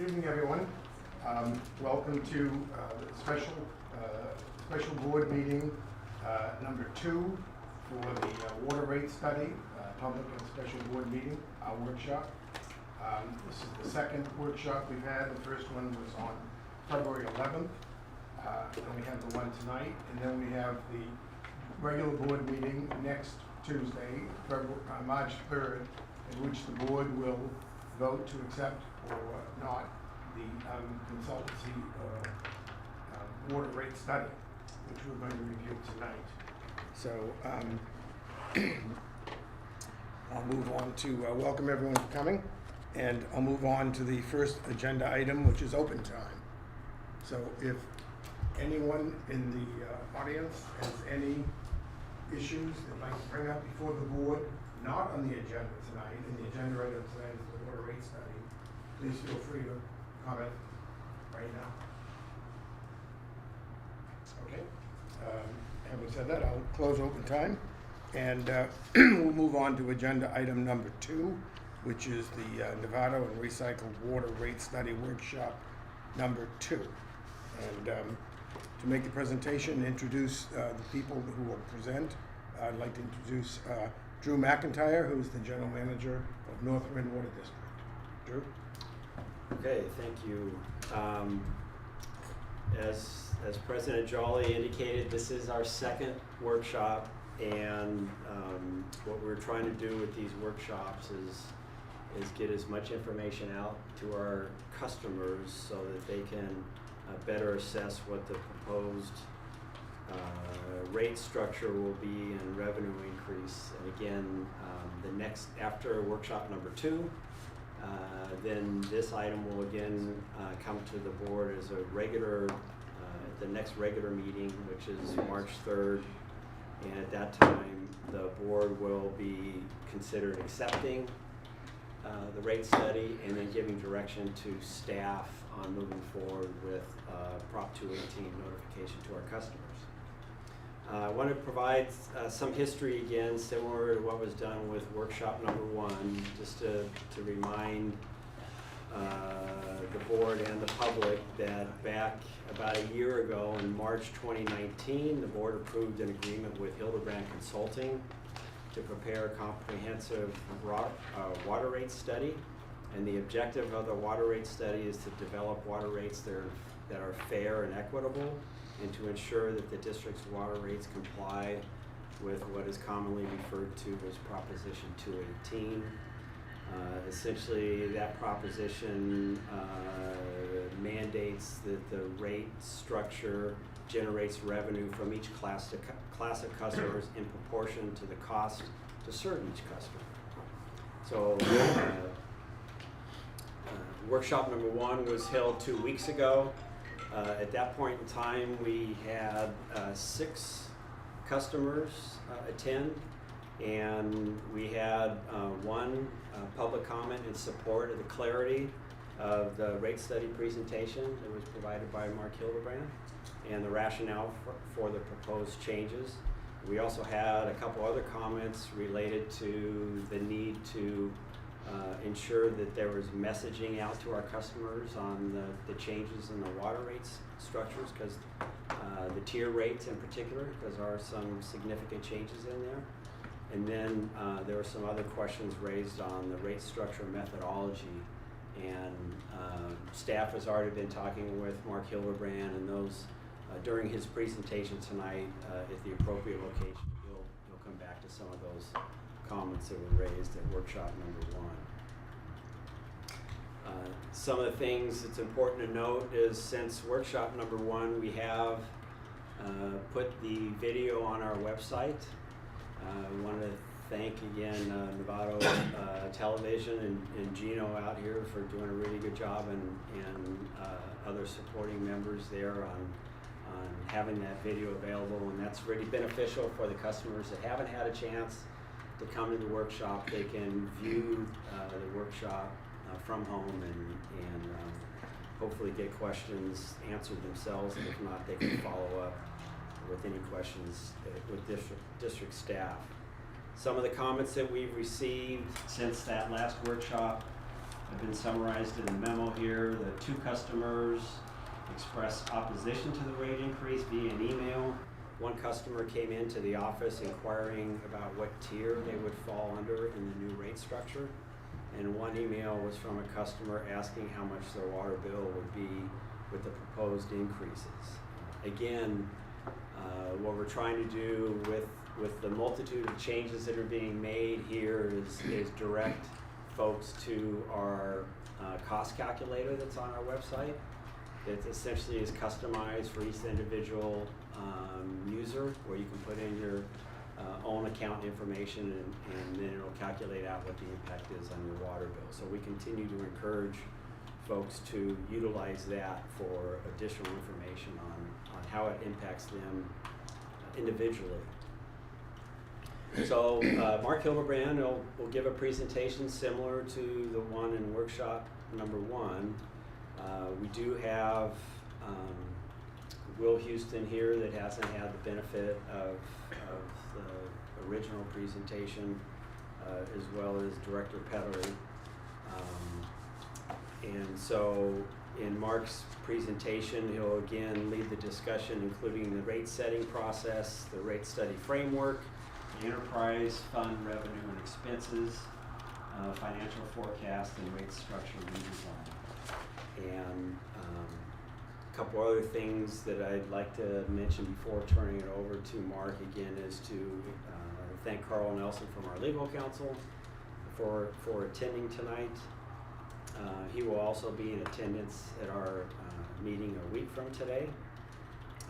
Good evening, everyone. Welcome to the special board meeting number 2 for the water rate study, public and special board meeting, our workshop. This is the second workshop we've had. The first one was on February 11th, and we have the one tonight, and then we have the regular board meeting next Tuesday, March 3rd, in which the board will vote to accept or not the consultancy water rate study, which we're going to review tonight. So I'll move on to welcome everyone for coming, and I'll move on to the first agenda item, which is open time. So if anyone in the audience has any issues they'd like to bring up before the board, not on the agenda tonight, and the agenda item tonight is the water rate study, please feel free to comment right now. Okay. Having said that, I'll close open time, and we'll move on to agenda item number 2, which is the Nevada and Recycled Water Rate Study Workshop number 2. And to make the presentation, introduce the people who will present. I'd like to introduce Drew McIntyre, who's the General Manager of Northwind Water District. Drew? Okay, thank you. As President Jolly indicated, this is our second workshop, and what we're trying to do with these workshops is get as much information out to our customers so that they can better assess what the proposed rate structure will be and revenue increase. And again, after workshop number 2, then this item will again come to the board as a regular, the next regular meeting, which is March 3rd. And at that time, the board will be considered accepting the rate study and then giving direction to staff on moving forward with Prop 218 notification to our customers. I want to provide some history again, similar to what was done with workshop number 1, just to remind the board and the public that back about a year ago in March 2019, the board approved an agreement with Hildebrand Consulting to prepare a comprehensive water rate study. And the objective of the water rate study is to develop water rates that are fair and equitable, and to ensure that the district's water rates comply with what is commonly referred to as Proposition 218. Essentially, that proposition mandates that the rate structure generates revenue from each class of customers in proportion to the cost to serve each customer. So workshop number 1 was held 2 weeks ago. At that point in time, we had 6 customers attend, and we had 1 public comment in support of the clarity of the rate study presentation that was provided by Mark Hildebrand and the rationale for the proposed changes. We also had a couple other comments related to the need to ensure that there was messaging out to our customers on the changes in the water rates structures, because the tier rates in particular, because there are some significant changes in there. And then there were some other questions raised on the rate structure methodology, and staff has already been talking with Mark Hildebrand, and those during his presentation tonight at the appropriate location, he'll come back to some of those comments that were raised at workshop number 1. Some of the things that's important to note is, since workshop number 1, we have put the video on our website. I want to thank again Nevada Television and Gino out here for doing a really good job, and other supporting members there on having that video available, and that's really beneficial for the customers that haven't had a chance to come to the workshop. They can view the workshop from home and hopefully get questions answered themselves, and if not, they can follow up with any questions with district staff. Some of the comments that we've received since that last workshop have been summarized in the memo here. The 2 customers expressed opposition to the rate increase via an email. One customer came into the office inquiring about what tier they would fall under in the new rate structure. And one email was from a customer asking how much their water bill would be with the proposed increases. Again, what we're trying to do with the multitude of changes that are being made here is direct folks to our cost calculator that's on our website. It essentially is customized for each individual user, where you can put in your own account information and then it'll calculate out what the impact is on your water bill. So we continue to encourage folks to utilize that for additional information on how it impacts them individually. So Mark Hildebrand will give a presentation similar to the one in workshop number 1. We do have Will Houston here that hasn't had the benefit of the original presentation, as well as Director Pettery. And so in Mark's presentation, he'll again lead the discussion, including the rate setting process, the rate study framework, the enterprise fund revenue and expenses, financial forecast, and rate structure redesign. And a couple other things that I'd like to mention before turning it over to Mark again is to thank Carl Nelson from our legal counsel for attending tonight. He will also be in attendance at our meeting a week from today.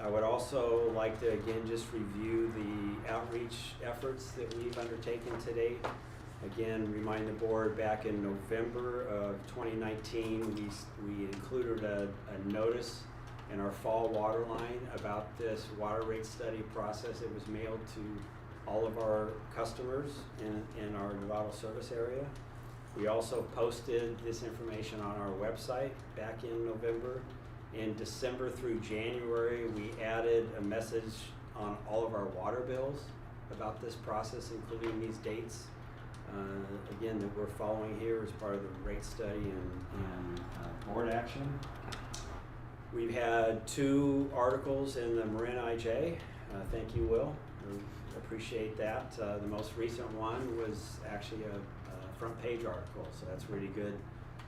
I would also like to again just review the outreach efforts that we've undertaken to date. Again, remind the board back in November of 2019, we included a notice in our fall water line about this water rate study process. It was mailed to all of our customers in our Novato service area. We also posted this information on our website back in November. In December through January, we added a message on all of our water bills about this process, including these dates. Again, that we're following here as part of the rate study and board action. We've had 2 articles in the Marin IJ. Thank you, Will. We appreciate that. The most recent one was actually a front page article, so that's really good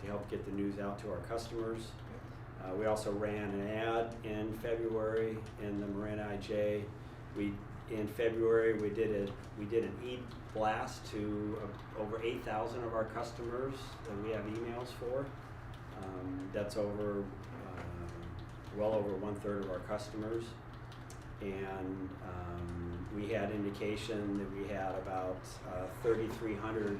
to help get the news out to our customers. We also ran an ad in February in the Marin IJ. In February, we did an e-blast to over 8,000 of our customers that we have emails for. That's over well over 1/3 of our customers, and we had indication that we had about 3,300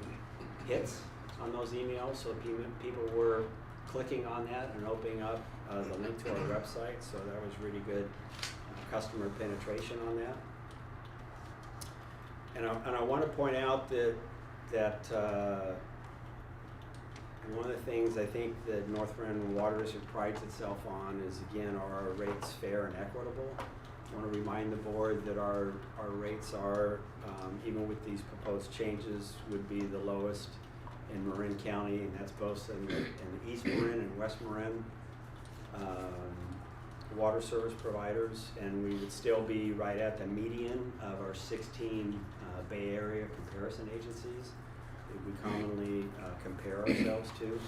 hits on those emails. So people were clicking on that and opening up the link to our website. So that was really good customer penetration on that. And I want to point out that one of the things I think that North Marin Water District prides itself on is, again, are our rates fair and equitable. I want to remind the board that our rates are, even with these proposed changes, would be the lowest in Marin County, and that's both in the East Marin and West Marin water service providers, and we would still be right at the median of our 16 Bay Area comparison agencies that we commonly compare ourselves to.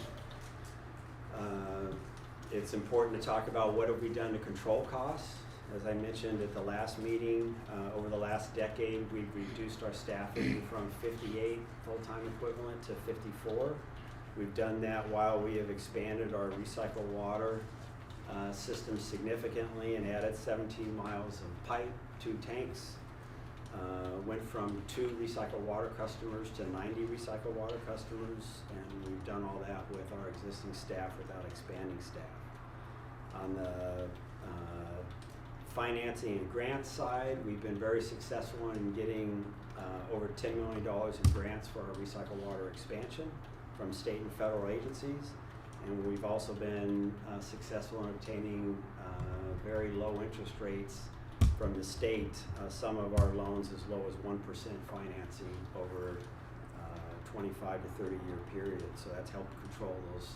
It's important to talk about what have we done to control costs. As I mentioned at the last meeting, over the last decade, we've reduced our staffing from 58 full-time equivalent to 54. We've done that while we have expanded our recycled water system significantly and added 17 miles of pipe, 2 tanks, went from 2 recycled water customers to 90 recycled water customers, and we've done all that with our existing staff without expanding staff. On the financing and grants side, we've been very successful in getting over $10 million in grants for our recycled water expansion from state and federal agencies. And we've also been successful in obtaining very low interest rates from the state. Some of our loans as low as 1% financing over 25 to 30 year period. So that's helped control those,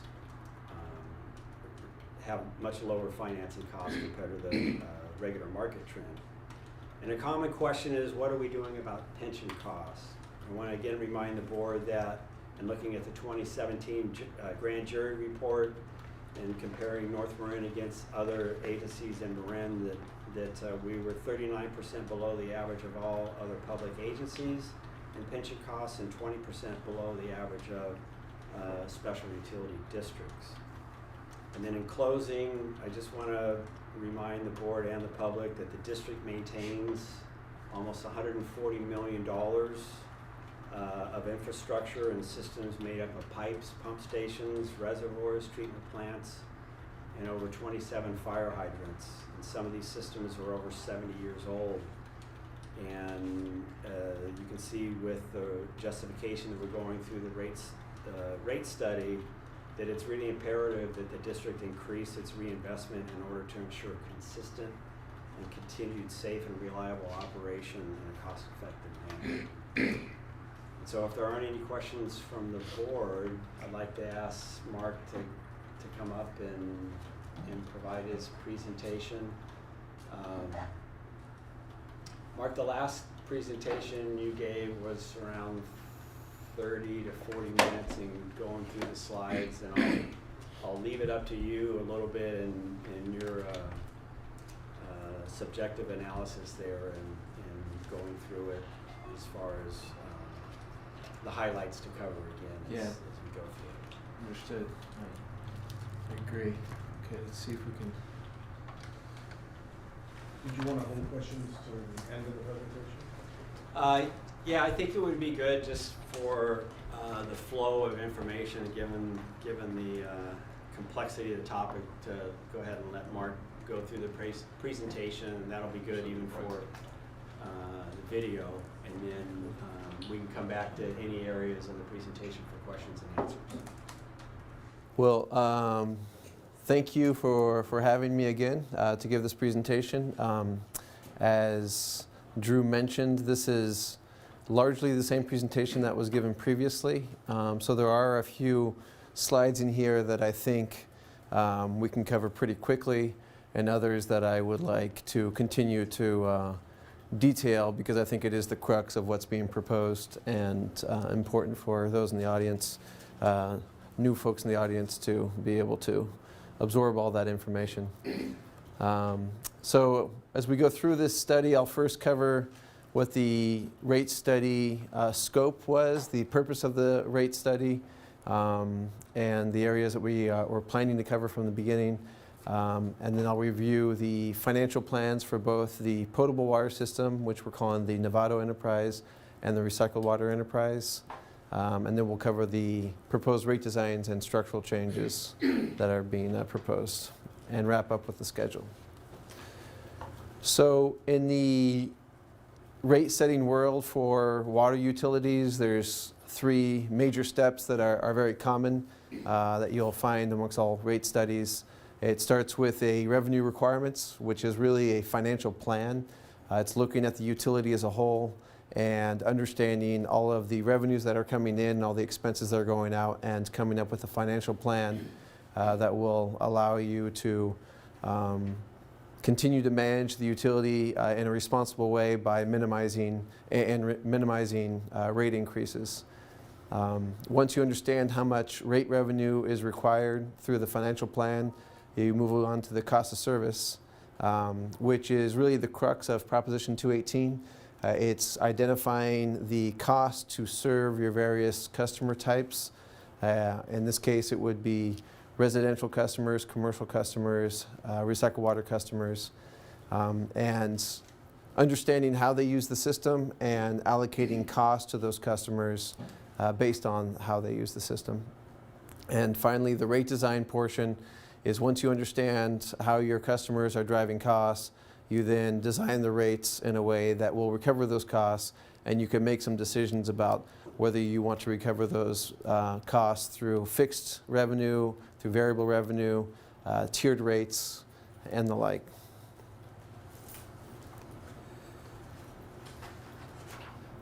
have much lower financing costs compared to the regular market trend. And a common question is, what are we doing about pension costs? I want to again remind the board that in looking at the 2017 grand jury report and comparing North Marin against other agencies in Marin, that we were 39% below the average of all other public agencies in pension costs and 20% below the average of special utility districts. And then in closing, I just want to remind the board and the public that the district maintains almost $140 million of infrastructure and systems made up of pipes, pump stations, reservoirs, treatment plants, and over 27 fire hydrants. And some of these systems are over 70 years old. And you can see with the justification that we're going through the rate study, that it's really imperative that the district increase its reinvestment in order to ensure consistent and continued safe and reliable operation in a cost-effective manner. So if there aren't any questions from the board, I'd like to ask Mark to come up and provide his presentation. Mark, the last presentation you gave was around 30 to 40 minutes and going through the slides, and I'll leave it up to you a little bit in your subjective analysis there and going through it as far as the highlights to cover again as we go through it. Understood. I agree. Okay, let's see if we can. Did you want to hold questions to the end of the presentation? Yeah, I think it would be good just for the flow of information, given the complexity of the topic, to go ahead and let Mark go through the presentation, and that'll be good even for the video, and then we can come back to any areas of the presentation for questions and answers. Well, thank you for having me again to give this presentation. As Drew mentioned, this is largely the same presentation that was given previously. So there are a few slides in here that I think we can cover pretty quickly, and others that I would like to continue to detail, because I think it is the crux of what's being proposed, and important for those in the audience, new folks in the audience, to be able to absorb all that information. So as we go through this study, I'll first cover what the rate study scope was, the purpose of the rate study, and the areas that we were planning to cover from the beginning. And then I'll review the financial plans for both the potable water system, which we're calling the Novato Enterprise, and the recycled water enterprise. And then we'll cover the proposed rate designs and structural changes that are being proposed, and wrap up with the schedule. So in the rate setting world for water utilities, there's three major steps that are very common that you'll find amongst all rate studies. It starts with a revenue requirements, which is really a financial plan. It's looking at the utility as a whole and understanding all of the revenues that are coming in, all the expenses that are going out, and coming up with a financial plan that will allow you to continue to manage the utility in a responsible way by minimizing rate increases. Once you understand how much rate revenue is required through the financial plan, you move on to the cost of service, which is really the crux of Proposition 218. It's identifying the cost to serve your various customer types. In this case, it would be residential customers, commercial customers, recycled water customers, and understanding how they use the system and allocating cost to those customers based on how they use the system. And finally, the rate design portion is, once you understand how your customers are driving costs, you then design the rates in a way that will recover those costs, and you can make some decisions about whether you want to recover those costs through fixed revenue, through variable revenue, tiered rates, and the like.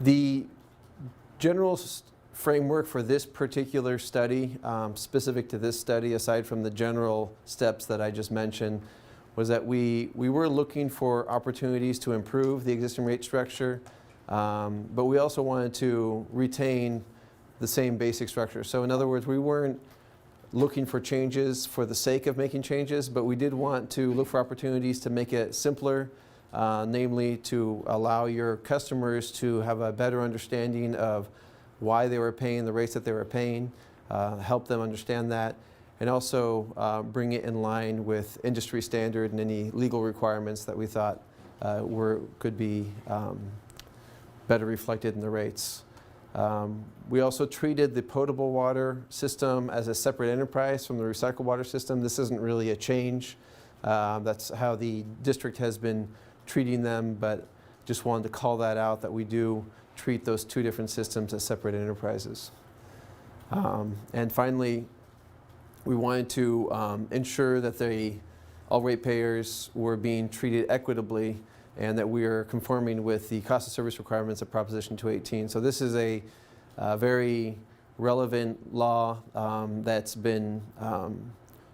The general framework for this particular study, specific to this study, aside from the general steps that I just mentioned, was that we were looking for opportunities to improve the existing rate structure, but we also wanted to retain the same basic structure. So in other words, we weren't looking for changes for the sake of making changes, but we did want to look for opportunities to make it simpler, namely to allow your customers to have a better understanding of why they were paying the rates that they were paying, help them understand that, and also bring it in line with industry standard and any legal requirements that we thought could be better reflected in the rates. We also treated the potable water system as a separate enterprise from the recycled water system. This isn't really a change. That's how the district has been treating them, but just wanted to call that out, that we do treat those two different systems as separate enterprises. And finally, we wanted to ensure that all ratepayers were being treated equitably and that we are conforming with the cost of service requirements of Proposition 218. So this is a very relevant law that's been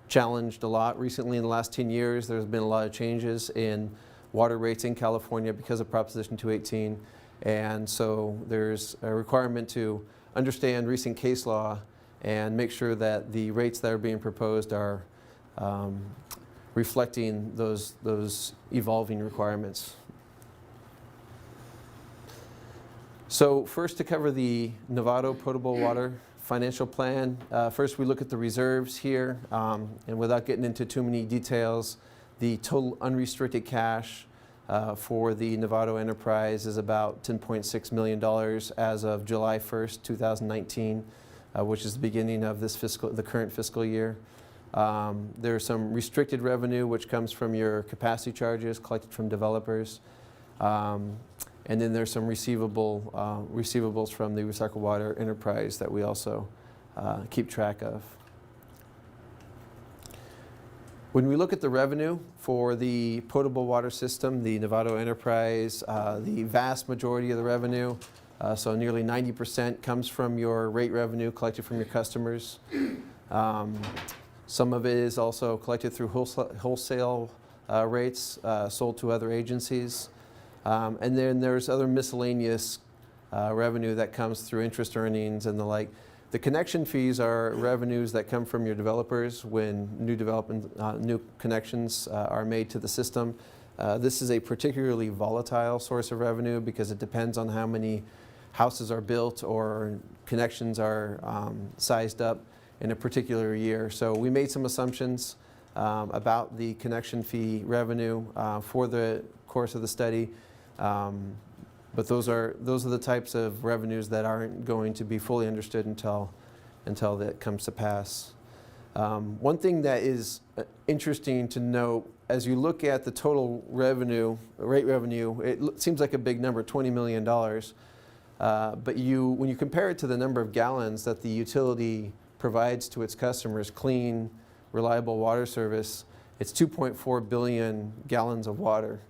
challenged a lot recently in the last 10 years. There's been a lot of changes in water rates in California because of Proposition 218. And so there's a requirement to understand recent case law and make sure that the rates that are being proposed are reflecting those evolving requirements. So first, to cover the Novato potable water financial plan, first we look at the reserves here, and without getting into too many details, the total unrestricted cash for the Novato enterprise is about $10.6 million as of July 1st, 2019, which is the beginning of the current fiscal year. There's some restricted revenue which comes from your capacity charges collected from developers. And then there's some receivables from the recycled water enterprise that we also keep track of. When we look at the revenue for the potable water system, the Novato enterprise, the vast majority of the revenue, so nearly 90%, comes from your rate revenue collected from your customers. Some of it is also collected through wholesale rates sold to other agencies. And then there's other miscellaneous revenue that comes through interest earnings and the like. The connection fees are revenues that come from your developers when new connections are made to the system. This is a particularly volatile source of revenue because it depends on how many houses are built or connections are sized up in a particular year. So we made some assumptions about the connection fee revenue for the course of the study. But those are the types of revenues that aren't going to be fully understood until that comes to pass. One thing that is interesting to note, as you look at the total rate revenue, it seems like a big number, $20 million. But when you compare it to the number of gallons that the utility provides to its customers, clean, reliable water service, it's 2.4 billion gallons of water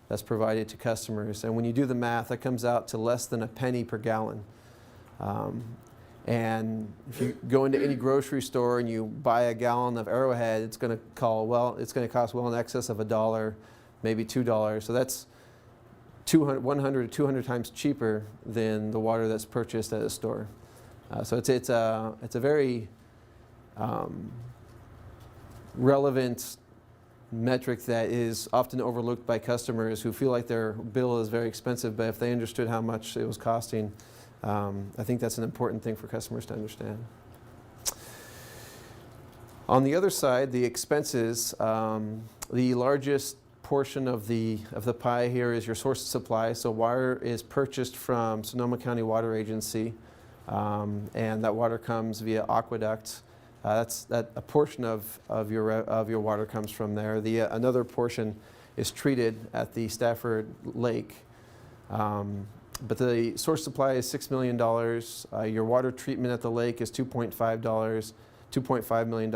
that's provided to customers. And when you do the math, that comes out to less than a penny per gallon. And if you go into any grocery store and you buy a gallon of Arrowhead, it's going to cost well in excess of $1, maybe $2. So that's 100 to 200 times cheaper than the water that's purchased at a store. So it's a very relevant metric that is often overlooked by customers who feel like their bill is very expensive, but if they understood how much it was costing, I think that's an important thing for customers to understand. On the other side, the expenses, the largest portion of the pie here is your source of supply. So water is purchased from Sonoma County Water Agency, and that water comes via aqueduct. A portion of your water comes from there. Another portion is treated at the Stafford Lake. But the source supply is $6 million. Your water treatment at the lake is $2.5 million.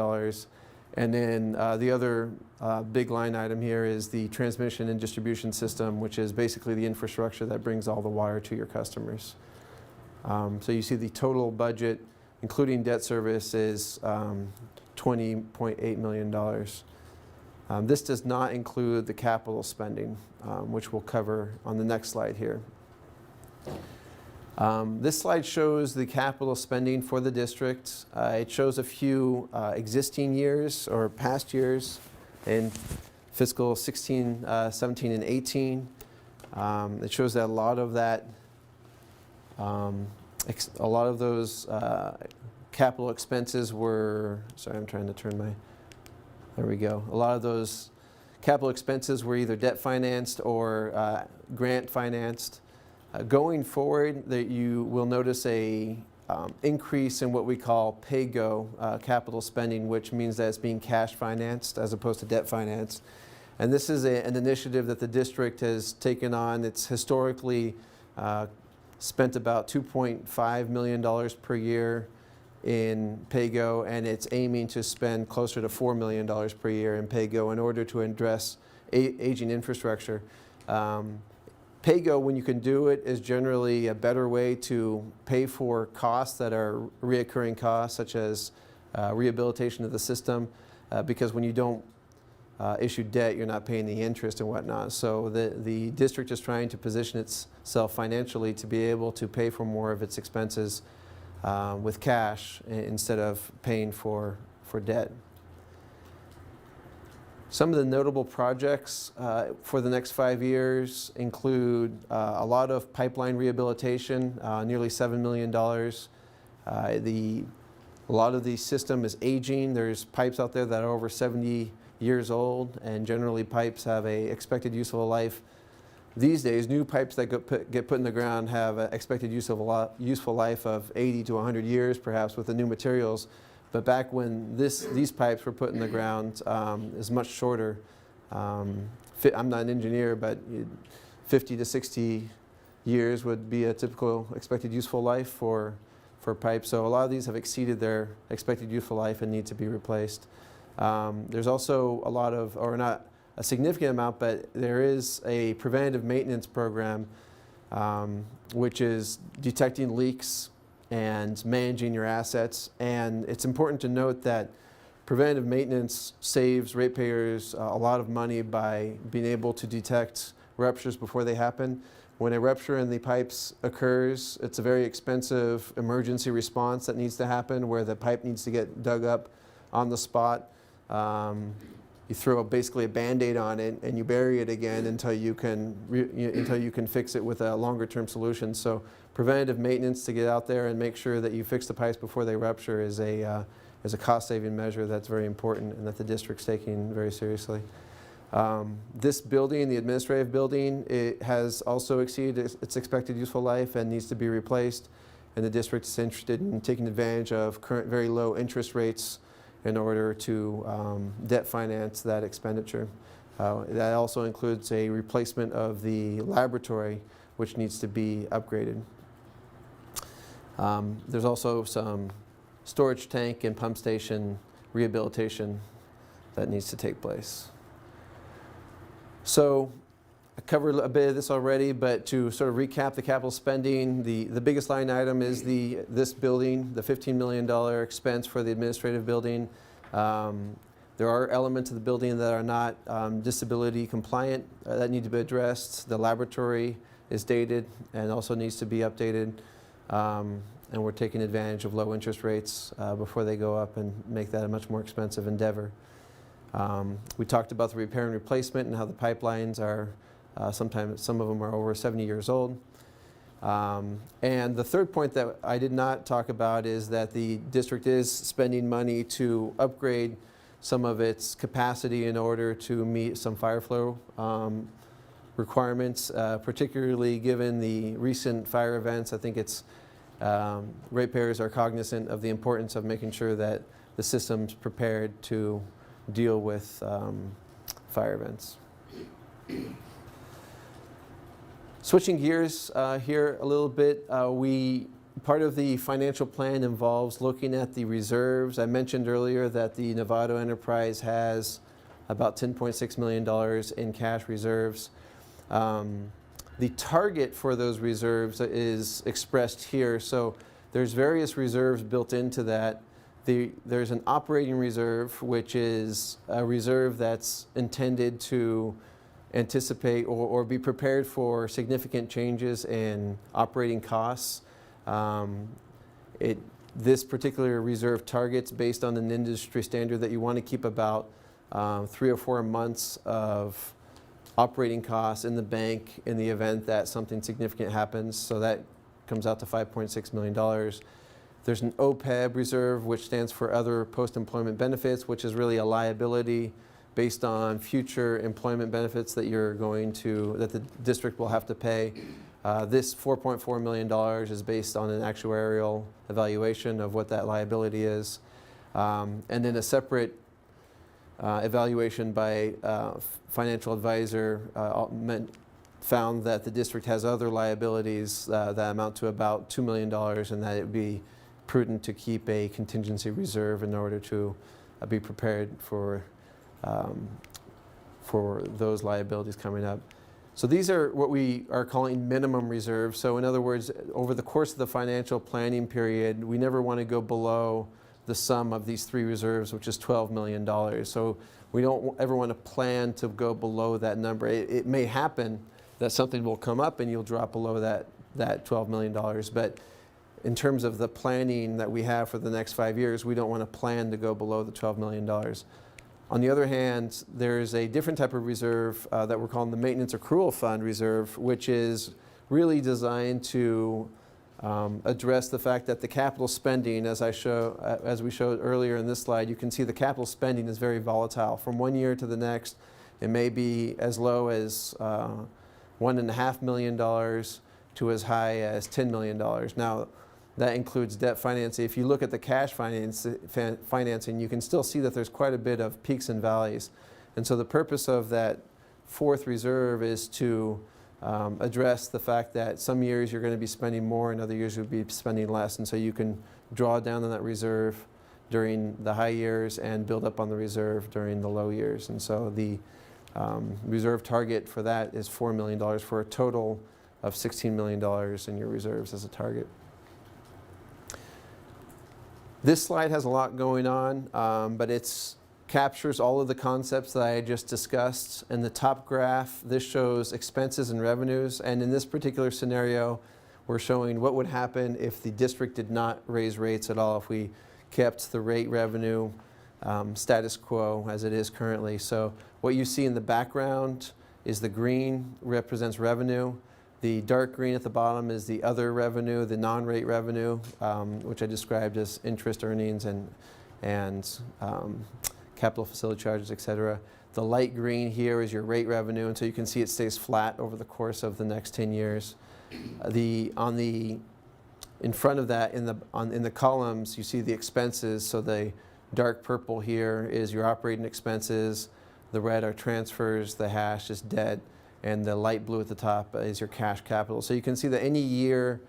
And then the other big line item here is the transmission and distribution system, which is basically the infrastructure that brings all the water to your customers. So you see the total budget, including debt service, is $20.8 million. This does not include the capital spending, which we'll cover on the next slide here. This slide shows the capital spending for the district. It shows a few existing years or past years in fiscal 16, 17, and 18. It shows that a lot of those capital expenses were, sorry, I'm trying to turn my, there we go. A lot of those capital expenses were either debt financed or grant financed. Going forward, that you will notice a increase in what we call pay-go capital spending, which means that it's being cash financed as opposed to debt financed. And this is an initiative that the district has taken on. It's historically spent about $2.5 million per year in pay-go, and it's aiming to spend closer to $4 million per year in pay-go in order to address aging infrastructure. Pay-go, when you can do it, is generally a better way to pay for costs that are reoccurring costs, such as rehabilitation of the system, because when you don't issue debt, you're not paying the interest and whatnot. So the district is trying to position itself financially to be able to pay for more of its expenses with cash instead of paying for debt. Some of the notable projects for the next 5 years include a lot of pipeline rehabilitation, nearly $7 million. A lot of the system is aging. There's pipes out there that are over 70 years old, and generally pipes have a expected useful life. These days, new pipes that get put in the ground have an expected useful life of 80 to 100 years, perhaps, with the new materials. But back when these pipes were put in the ground, is much shorter. I'm not an engineer, but 50 to 60 years would be a typical expected useful life for pipes. So a lot of these have exceeded their expected useful life and need to be replaced. There's also a lot of, or not a significant amount, but there is a preventative maintenance program, which is detecting leaks and managing your assets. And it's important to note that preventative maintenance saves ratepayers a lot of money by being able to detect ruptures before they happen. When a rupture in the pipes occurs, it's a very expensive emergency response that needs to happen, where the pipe needs to get dug up on the spot. You throw basically a Band-Aid on it and you bury it again until you can fix it with a longer term solution. So preventative maintenance, to get out there and make sure that you fix the pipes before they rupture, is a cost saving measure that's very important and that the district's taking very seriously. This building, the administrative building, it has also exceeded its expected useful life and needs to be replaced. And the district is interested in taking advantage of current very low interest rates in order to debt finance that expenditure. That also includes a replacement of the laboratory, which needs to be upgraded. There's also some storage tank and pump station rehabilitation that needs to take place. So I covered a bit of this already, but to sort of recap the capital spending, the biggest line item is this building, the $15 million expense for the administrative building. There are elements of the building that are not disability compliant that need to be addressed. The laboratory is dated and also needs to be updated. And we're taking advantage of low interest rates before they go up and make that a much more expensive endeavor. We talked about the repair and replacement and how the pipelines are sometimes, some of them are over 70 years old. And the third point that I did not talk about is that the district is spending money to upgrade some of its capacity in order to meet some fire flow requirements, particularly given the recent fire events. I think it's ratepayers are cognizant of the importance of making sure that the system's prepared to deal with fire events. Switching gears here a little bit, part of the financial plan involves looking at the reserves. I mentioned earlier that the Novato enterprise has about $10.6 million in cash reserves. The target for those reserves is expressed here. So there's various reserves built into that. There's an operating reserve, which is a reserve that's intended to anticipate or be prepared for significant changes in operating costs. This particular reserve targets based on an industry standard that you want to keep about 3 or 4 months of operating costs in the bank in the event that something significant happens. So that comes out to $5.6 million. There's an OPEB reserve, which stands for Other Post-Employment Benefits, which is really a liability based on future employment benefits that that the district will have to pay. This $4.4 million is based on an actuarial evaluation of what that liability is. And then a separate evaluation by financial advisor found that the district has other liabilities that amount to about $2 million, and that it would be prudent to keep a contingency reserve in order to be prepared for those liabilities coming up. So these are what we are calling minimum reserves. So in other words, over the course of the financial planning period, we never want to go below the sum of these 3 reserves, which is $12 million. So we don't ever want to plan to go below that number. It may happen that something will come up and you'll drop below that $12 million. But in terms of the planning that we have for the next 5 years, we don't want to plan to go below the $12 million. On the other hand, there's a different type of reserve that we're calling the Maintenance Accrual Fund Reserve, which is really designed to address the fact that the capital spending, as we showed earlier in this slide, you can see the capital spending is very volatile. From one year to the next, it may be as low as $1.5 million to as high as $10 million. Now, that includes debt financing. If you look at the cash financing, you can still see that there's quite a bit of peaks and valleys. And so the purpose of that 4th reserve is to address the fact that some years you're going to be spending more and other years you'll be spending less. And so you can draw down on that reserve during the high years and build up on the reserve during the low years. And so the reserve target for that is $4 million for a total of $16 million in your reserves as a target. This slide has a lot going on, but it captures all of the concepts that I just discussed. In the top graph, this shows expenses and revenues. And in this particular scenario, we're showing what would happen if the district did not raise rates at all, if we kept the rate revenue status quo as it is currently. So what you see in the background is the green represents revenue. The dark green at the bottom is the other revenue, the non-rate revenue, which I described as interest earnings and capital facility charges, et cetera. The light green here is your rate revenue, and so you can see it stays flat over the course of the next 10 years. In front of that, in the columns, you see the expenses. So the dark purple here is your operating expenses. The red are transfers. The hash is debt. And the light blue at the top is your cash capital. So you can see that any year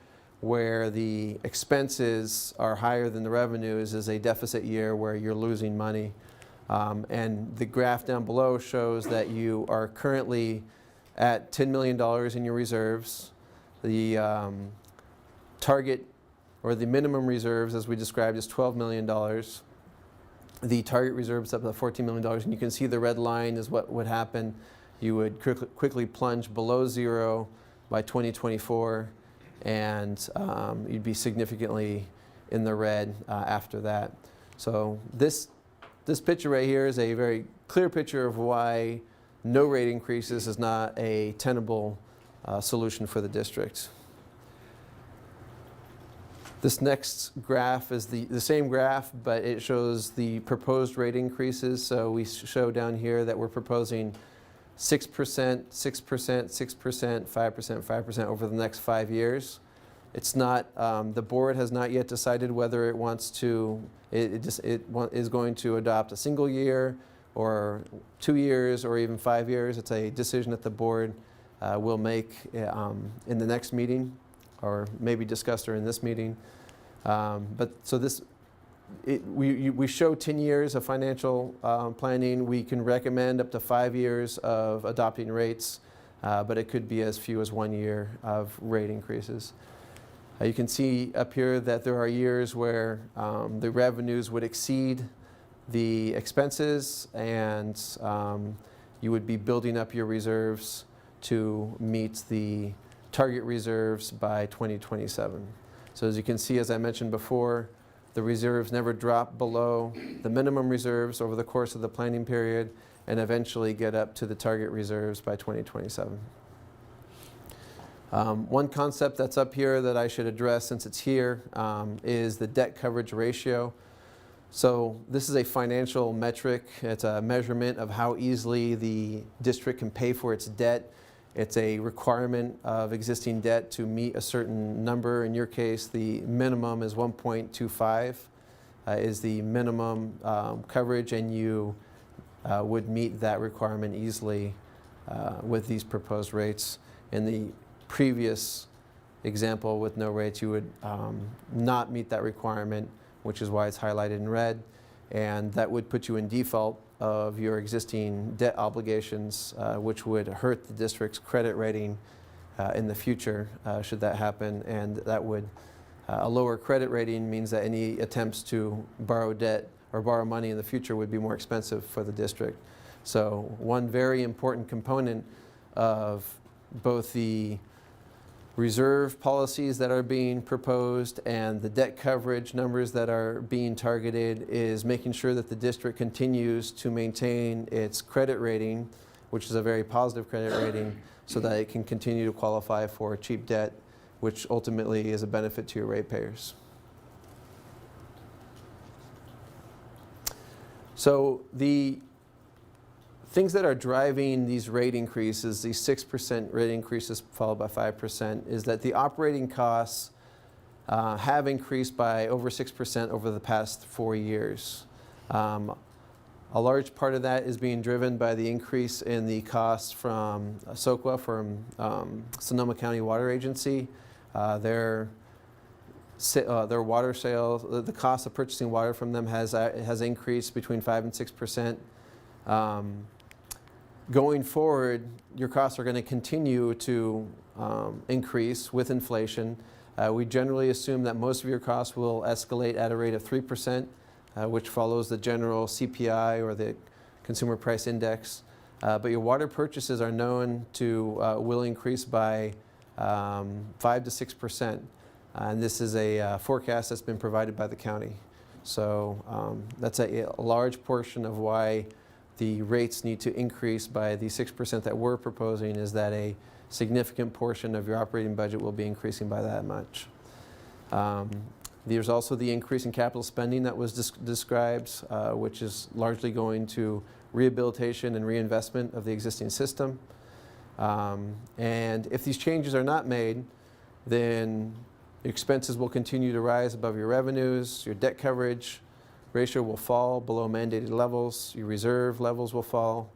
where the expenses are higher than the revenues is a deficit year where you're losing money. And the graph down below shows that you are currently at $10 million in your reserves. The target or the minimum reserves, as we described, is $12 million. The target reserve is up to $14 million. And you can see the red line is what would happen. You would quickly plunge below zero by 2024, and you'd be significantly in the red after that. So this picture right here is a very clear picture of why no rate increases is not a tenable solution for the district. This next graph is the same graph, but it shows the proposed rate increases. So we show down here that we're proposing 6%, 6%, 6%, 5%, 5% over the next 5 years. It's not, the board has not yet decided whether it wants to, it is going to adopt a single year or 2 years or even 5 years. It's a decision that the board will make in the next meeting or maybe discussed during this meeting. But so this, we show 10 years of financial planning. We can recommend up to 5 years of adopting rates. but it could be as few as 1 year of rate increases. You can see up here that there are years where the revenues would exceed the expenses, and you would be building up your reserves to meet the target reserves by 2027. So as you can see, as I mentioned before, the reserves never drop below the minimum reserves over the course of the planning period and eventually get up to the target reserves by 2027. One concept that's up here that I should address since it's here is the debt coverage ratio. So this is a financial metric. It's a measurement of how easily the district can pay for its debt. It's a requirement of existing debt to meet a certain number. In your case, the minimum is 1.25 is the minimum coverage, and you would meet that requirement easily with these proposed rates. In the previous example with no rates, you would not meet that requirement, which is why it's highlighted in red, and that would put you in default of your existing debt obligations, which would hurt the district's credit rating in the future should that happen. And that would, a lower credit rating means that any attempts to borrow debt or borrow money in the future would be more expensive for the district. So one very important component of both the reserve policies that are being proposed and the debt coverage numbers that are being targeted is making sure that the district continues to maintain its credit rating, which is a very positive credit rating, so that it can continue to qualify for cheap debt, which ultimately is a benefit to your ratepayers. So the things that are driving these rate increases, these 6% rate increases followed by 5%, is that the operating costs have increased by over 6% over the past 4 years. A large part of that is being driven by the increase in the costs from SOQA, from Sonoma County Water Agency. Their water sales, the cost of purchasing water from them has increased between 5 and 6%. Going forward, your costs are going to continue to increase with inflation. We generally assume that most of your costs will escalate at a rate of 3%, which follows the general CPI or the Consumer Price Index. But your water purchases are known to will increase by 5 to 6%. And this is a forecast that's been provided by the county. So that's a large portion of why the rates need to increase by the 6% that we're proposing, is that a significant portion of your operating budget will be increasing by that much. There's also the increase in capital spending that was described, which is largely going to rehabilitation and reinvestment of the existing system. And if these changes are not made, then expenses will continue to rise above your revenues, your debt coverage ratio will fall below mandated levels, your reserve levels will fall,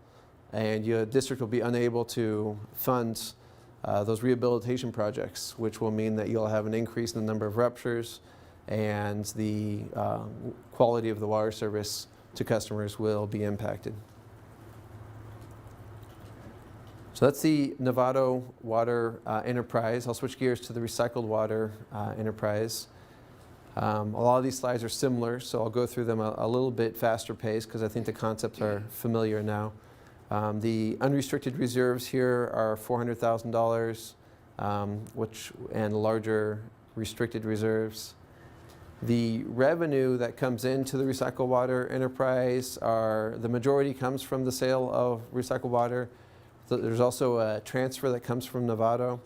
and your district will be unable to fund those rehabilitation projects, which will mean that you'll have an increase in the number of ruptures, and the quality of the water service to customers will be impacted. So that's the Novato water enterprise. I'll switch gears to the recycled water enterprise. A lot of these slides are similar, so I'll go through them a little bit faster pace because I think the concepts are familiar now. The unrestricted reserves here are $400,000, and larger restricted reserves. The revenue that comes into the recycled water enterprise the majority comes from the sale of recycled water. There's also a transfer that comes from Novato.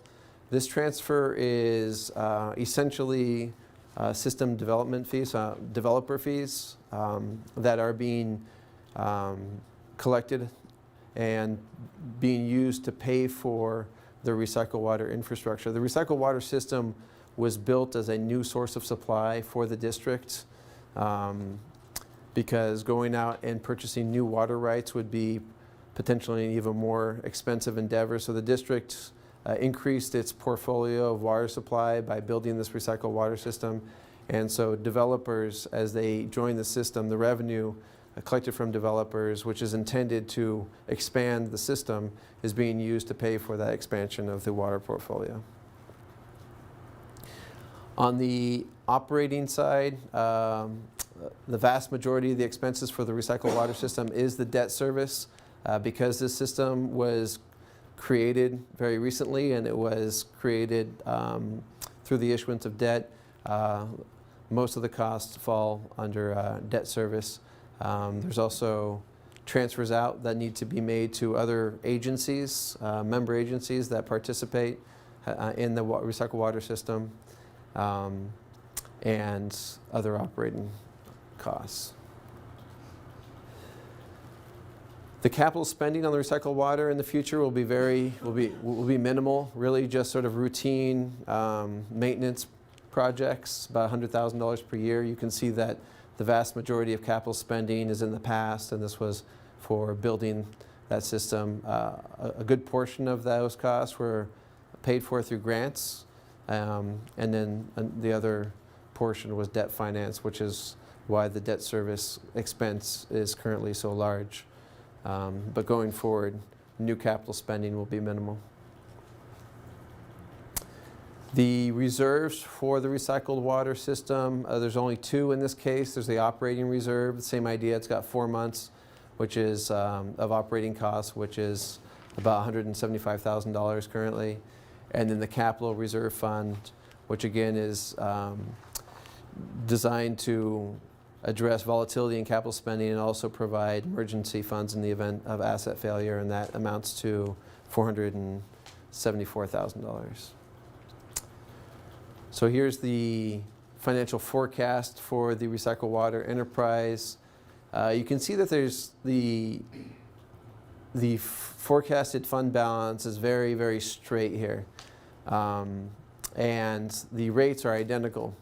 This transfer is essentially system development fees, developer fees that are being collected and being used to pay for the recycled water infrastructure. The recycled water system was built as a new source of supply for the district because going out and purchasing new water rights would be potentially an even more expensive endeavor. So the district increased its portfolio of water supply by building this recycled water system. And so developers, as they join the system, the revenue collected from developers, which is intended to expand the system, is being used to pay for that expansion of the water portfolio. On the operating side, the vast majority of the expenses for the recycled water system is the debt service. Because this system was created very recently and it was created through the issuance of debt, most of the costs fall under debt service. There's also transfers out that need to be made to other agencies, member agencies that participate in the recycled water system, and other operating costs. The capital spending on the recycled water in the future will be minimal, really just sort of routine maintenance projects, about $100,000 per year. You can see that the vast majority of capital spending is in the past, and this was for building that system. A good portion of those costs were paid for through grants, and then the other portion was debt finance, which is why the debt service expense is currently so large. But going forward, new capital spending will be minimal. The reserves for the recycled water system, there's only two in this case. There's the operating reserve, the same idea. It's got 4 months, which is of operating costs, which is about $175,000 currently. And then the capital reserve fund, which again is designed to address volatility in capital spending and also provide emergency funds in the event of asset failure, and that amounts to $474,000. So here's the financial forecast for the recycled water enterprise. You can see that there's the forecasted fund balance is very, very straight here. And the rates are identical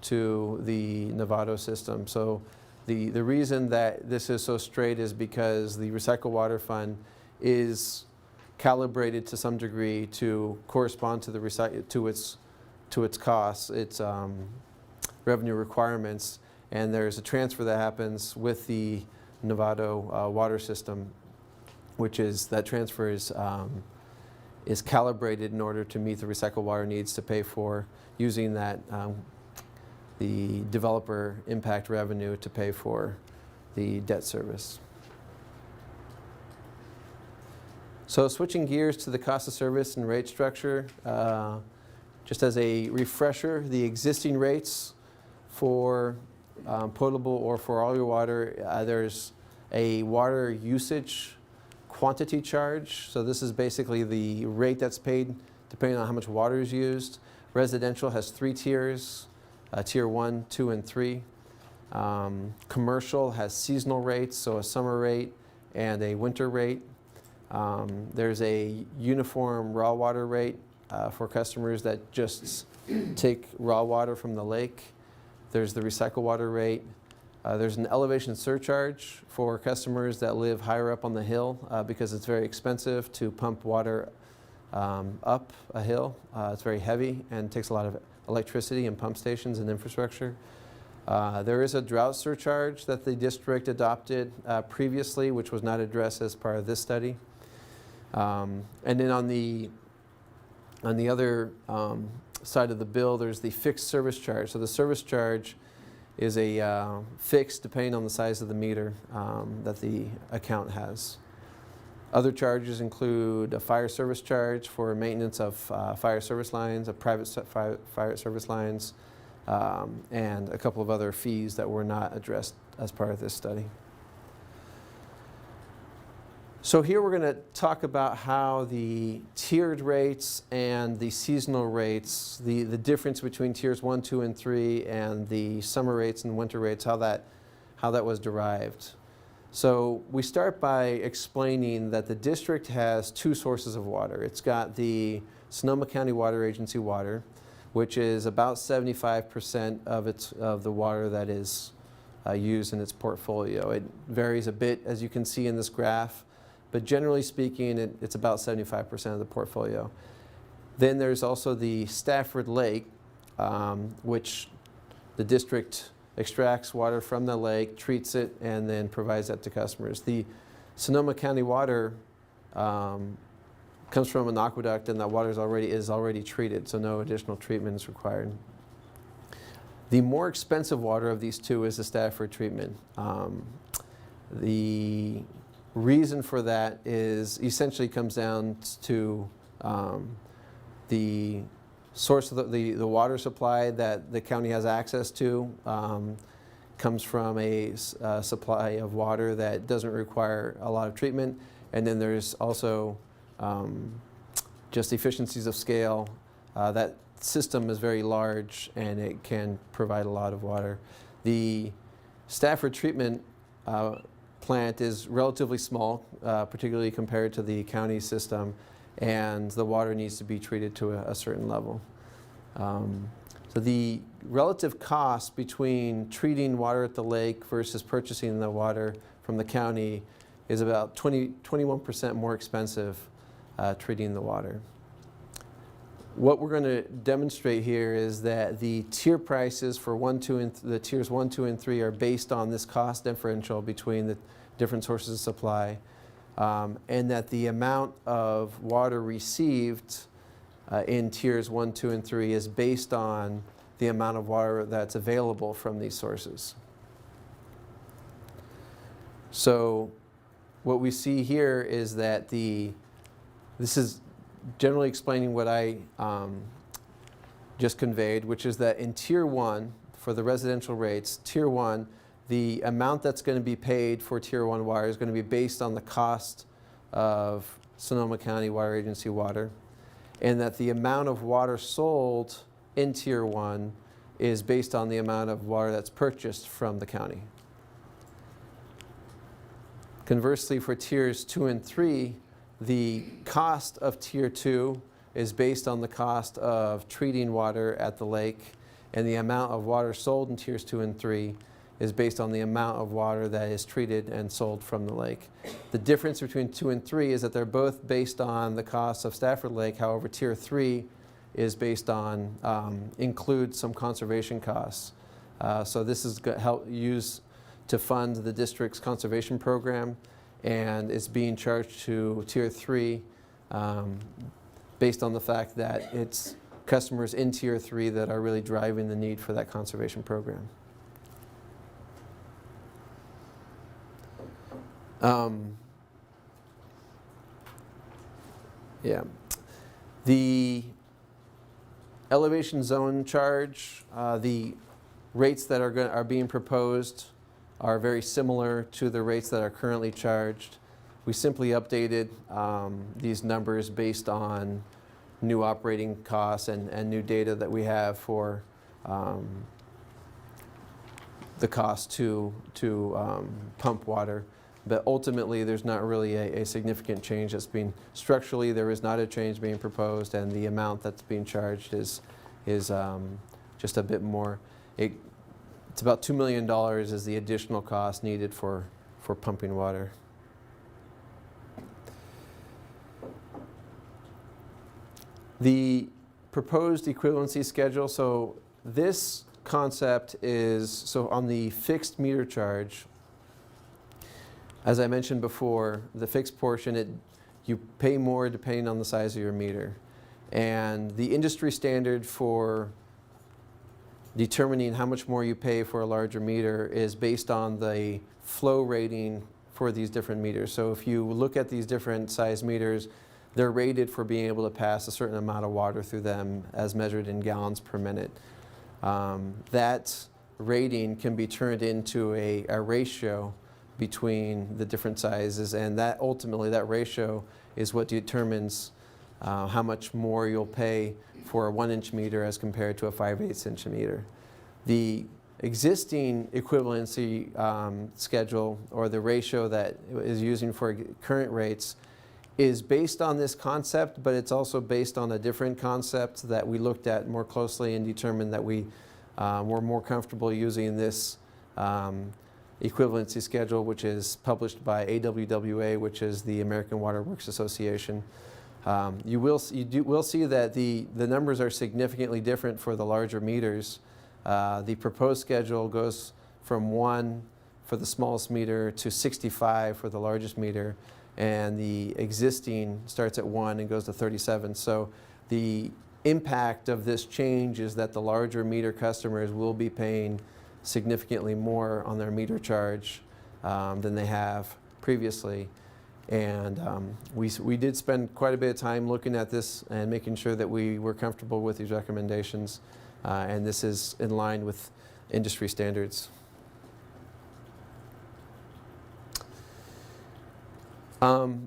to the Novato system. So the reason that this is so straight is because the recycled water fund is calibrated to some degree to correspond to its costs, its revenue requirements, and there's a transfer that happens with the Novato water system, which is that transfer is calibrated in order to meet the recycled water needs to pay for using that the developer impact revenue to pay for the debt service. So switching gears to the cost of service and rate structure, just as a refresher, the existing rates for potable or for all your water, there's a water usage quantity charge. So this is basically the rate that's paid depending on how much water is used. Residential has 3 tiers. Tier 1, 2, and 3. Commercial has seasonal rates, so a summer rate and a winter rate. There's a uniform raw water rate for customers that just take raw water from the lake. There's the recycled water rate. There's an elevation surcharge for customers that live higher up on the hill because it's very expensive to pump water up a hill. It's very heavy and takes a lot of electricity and pump stations and infrastructure. There is a drought surcharge that the district adopted previously, which was not addressed as part of this study. And then on the other side of the bill, there's the fixed service charge. So the service charge is a fixed depending on the size of the meter that the account has. Other charges include a fire service charge for maintenance of fire service lines, of private fire service lines, and a couple of other fees that were not addressed as part of this study. So here we're going to talk about how the tiered rates and the seasonal rates, the difference between tiers 1, 2, and 3, and the summer rates and winter rates, how that was derived. So we start by explaining that the district has 2 sources of water. It's got the Sonoma County Water Agency water, which is about 75% of the water that is used in its portfolio. It varies a bit, as you can see in this graph, but generally speaking, it's about 75% of the portfolio. Then there's also the Stafford Lake, which the district extracts water from the lake, treats it, and then provides that to customers. The Sonoma County water comes from an aqueduct, and that water is already treated, so no additional treatment is required. The more expensive water of these two is the Stafford treatment. The reason for that is essentially comes down to the source of the water supply that the county has access to comes from a supply of water that doesn't require a lot of treatment. And then there's also just efficiencies of scale. That system is very large and it can provide a lot of water. The Stafford treatment plant is relatively small, particularly compared to the county system, and the water needs to be treated to a certain level. So the relative cost between treating water at the lake versus purchasing the water from the county is about 21% more expensive treating the water. What we're going to demonstrate here is that the tier prices for the tiers 1, 2, and 3 are based on this cost differential between the different sources of supply, and that the amount of water received in tiers 1, 2, and 3 is based on the amount of water that's available from these sources. So what we see here is that this is generally explaining what I just conveyed, which is that in Tier 1, for the residential rates, Tier 1, the amount that's going to be paid for Tier 1 water is going to be based on the cost of Sonoma County Water Agency water, and that the amount of water sold in Tier 1 is based on the amount of water that's purchased from the county. Conversely, for Tiers 2 and 3, the cost of Tier 2 is based on the cost of treating water at the lake, and the amount of water sold in Tiers 2 and 3 is based on the amount of water that is treated and sold from the lake. The difference between 2 and 3 is that they're both based on the cost of Stafford Lake. However, Tier 3 is based on, includes some conservation costs. So this is used to fund the district's conservation program, and it's being charged to Tier 3 based on the fact that it's customers in Tier 3 that are really driving the need for that conservation program. The elevation zone charge, the rates that are being proposed are very similar to the rates that are currently charged. We simply updated these numbers based on new operating costs and new data that we have for the cost to pump water. But ultimately, there's not really a significant change that's being, structurally, there is not a change being proposed, and the amount that's being charged is just a bit more. It's about $2 million is the additional cost needed for pumping water. The proposed equivalency schedule, so this concept is, so on the fixed meter charge, as I mentioned before, the fixed portion, you pay more depending on the size of your meter. And the industry standard for determining how much more you pay for a larger meter is based on the flow rating for these different meters. So if you look at these different size meters, they're rated for being able to pass a certain amount of water through them as measured in gallons per minute. That rating can be turned into a ratio between the different sizes, and that ultimately, that ratio is what determines how much more you'll pay for a 1-inch meter as compared to a 5/8 inch meter. The existing equivalency schedule, or the ratio that is using for current rates, is based on this concept, but it's also based on a different concept that we looked at more closely and determined that we were more comfortable using this equivalency schedule, which is published by AWWA, which is the American Water Works Association. You will see that the numbers are significantly different for the larger meters. The proposed schedule goes from 1 for the smallest meter to 65 for the largest meter, and the existing starts at 1 and goes to 37. So the impact of this change is that the larger meter customers will be paying significantly more on their meter charge than they have previously. And we did spend quite a bit of time looking at this and making sure that we were comfortable with these recommendations, and this is in line with industry standards.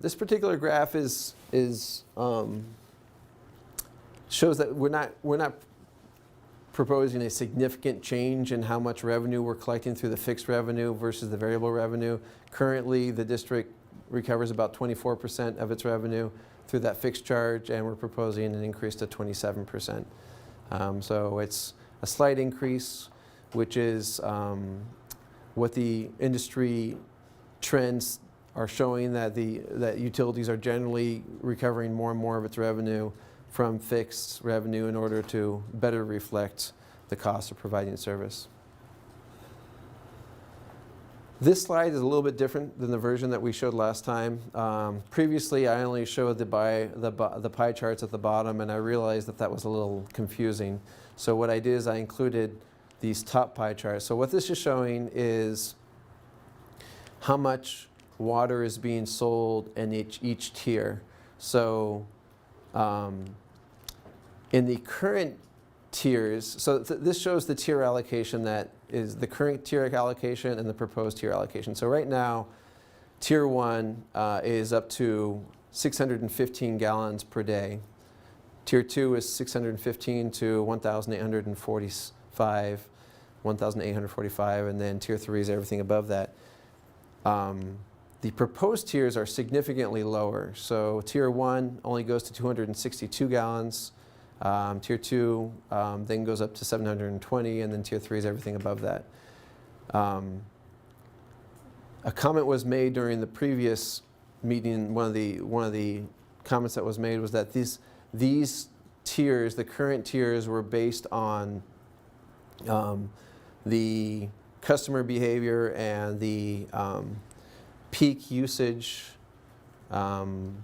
This particular graph shows that we're not proposing a significant change in how much revenue we're collecting through the fixed revenue versus the variable revenue. Currently, the district recovers about 24% of its revenue through that fixed charge, and we're proposing an increase to 27%. So it's a slight increase, which is what the industry trends are showing, that utilities are generally recovering more and more of its revenue from fixed revenue in order to better reflect the cost of providing service. This slide is a little bit different than the version that we showed last time. Previously, I only showed the pie charts at the bottom, and I realized that was a little confusing. So what I did is I included these top pie charts. So what this is showing is how much water is being sold in each tier. So in the current tiers, so this shows the tier allocation that is the current tier allocation and the proposed tier allocation. So right now, tier 1 is up to 615 gallons per day. Tier 2 is 615 to 1,845, and then tier 3 is everything above that. The proposed tiers are significantly lower. So tier 1 only goes to 262 gallons. Tier 2 then goes up to 720, and then tier 3 is everything above that. A comment was made during the previous meeting. One of the comments that was made was that these tiers, the current tiers, were based on the customer behavior and the peak usage. I'm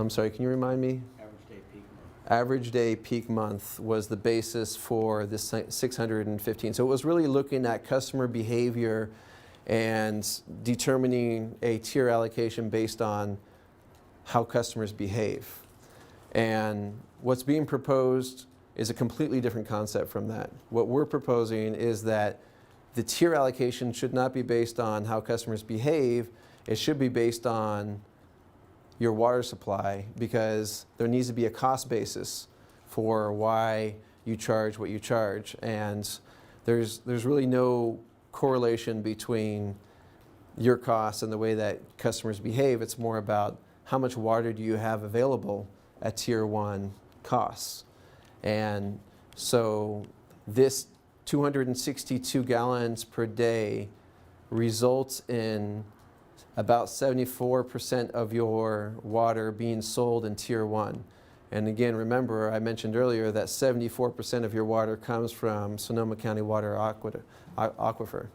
sorry, can you remind me? Average day peak month was the basis for this 615. So it was really looking at customer behavior and determining a tier allocation based on how customers behave. And what's being proposed is a completely different concept from that. What we're proposing is that the tier allocation should not be based on how customers behave. It should be based on your water supply, because there needs to be a cost basis for why you charge what you charge. And there's really no correlation between your costs and the way that customers behave. It's more about how much water do you have available at tier 1 costs. And so this 262 gallons per day results in about 74% of your water being sold in tier 1. And again, remember, I mentioned earlier that 74% of your water comes from Sonoma County Water Aquifer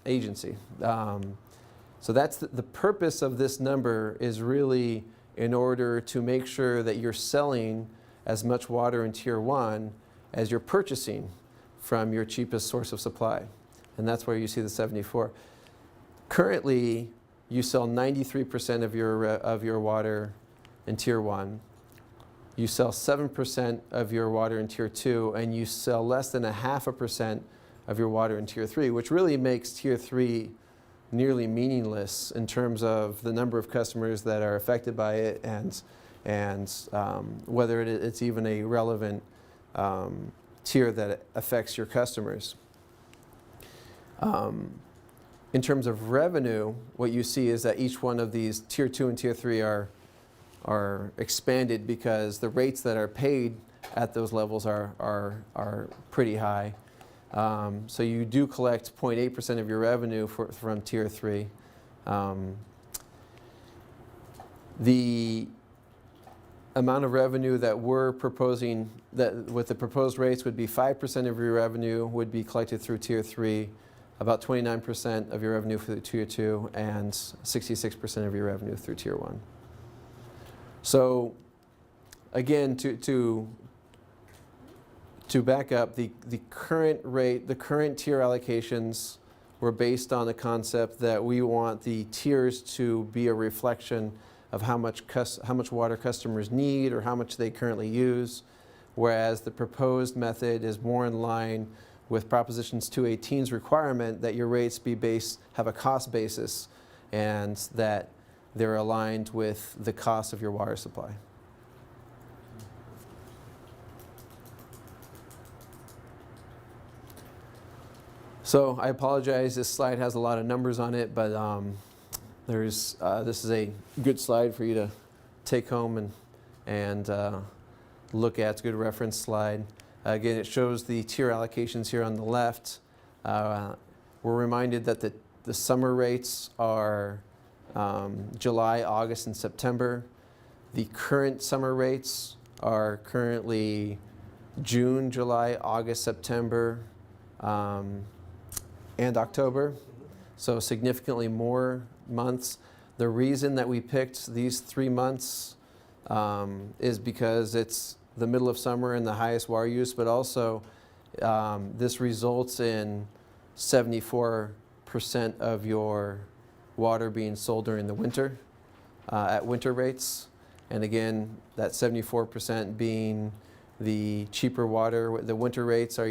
Agency. So that's the purpose of this number, is really in order to make sure that you're selling as much water in tier 1 as you're purchasing from your cheapest source of supply. And that's where you see the 74. Currently, you sell 93% of your water in tier 1. You sell 7% of your water in tier 2, and you sell less than 0.5% of your water in tier 3, which really makes tier 3 nearly meaningless in terms of the number of customers that are affected by it, and whether it's even a relevant tier that affects your customers. In terms of revenue, what you see is that each one of these tier 2 and tier 3 are expanded because the rates that are paid at those levels are pretty high. So you do collect 0.8% of your revenue from tier 3. amount of revenue that we're proposing, that with the proposed rates would be 5% of your revenue would be collected through Tier 3, about 29% of your revenue through Tier 2, and 66% of your revenue through Tier 1. So again, to back up, the current rate, the current tier allocations were based on the concept that we want the tiers to be a reflection of how much water customers need or how much they currently use, whereas the proposed method is more in line with Propositions 218's requirement that your rates have a cost basis and that they're aligned with the cost of your water supply. So I apologize, this slide has a lot of numbers on it, but this is a good slide for you to take home and look at. It's a good reference slide. Again, it shows the tier allocations here on the left. We're reminded that the summer rates are July, August, and September. The current summer rates are currently June, July, August, September, and October, so significantly more months. The reason that we picked these 3 months is because it's the middle of summer and the highest water use, but also this results in 74% of your water being sold during the winter at winter rates. And again, that 74% being the cheaper water. The winter rates are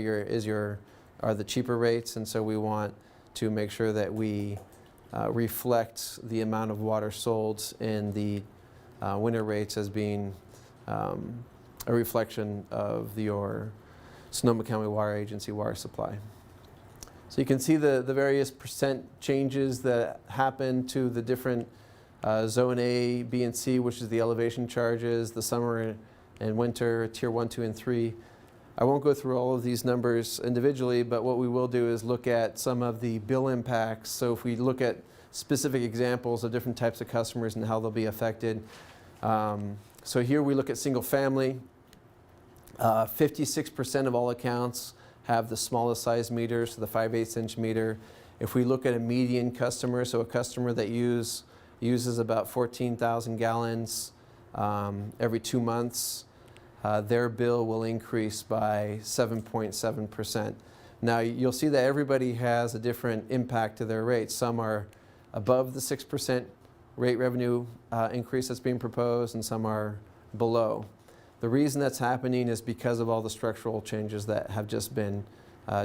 the cheaper rates, and so we want to make sure that we reflect the amount of water sold in the winter rates as being a reflection of your Sonoma County Water Agency water supply. So you can see the various percent changes that happen to the different Zone A, B, and C, which is the elevation charges, the summer and winter, Tier 1, 2, and 3. I won't go through all of these numbers individually, but what we will do is look at some of the bill impacts. So if we look at specific examples of different types of customers and how they'll be affected. So here we look at single family. 56% of all accounts have the smallest size meter, so the 5/8 inch meter. If we look at a median customer, so a customer that uses about 14,000 gallons every 2 months, their bill will increase by 7.7%. Now you'll see that everybody has a different impact to their rates. Some are above the 6% rate revenue increase that's being proposed, and some are below. The reason that's happening is because of all the structural changes that have just been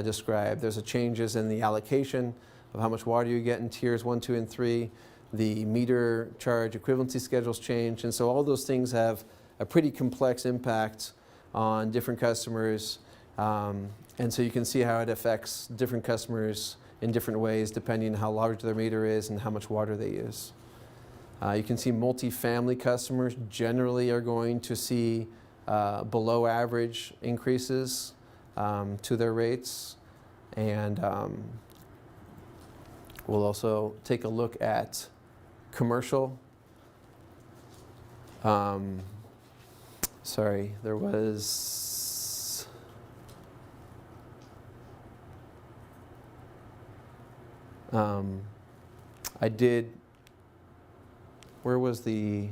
described. There's changes in the allocation of how much water you get in tiers 1, 2, and 3. The meter charge equivalency schedules change, and so all those things have a pretty complex impact on different customers. And so you can see how it affects different customers in different ways depending on how large their meter is and how much water they use. You can see multifamily customers generally are going to see below average increases to their rates. And we'll also take a look at commercial. Sorry, there was where was the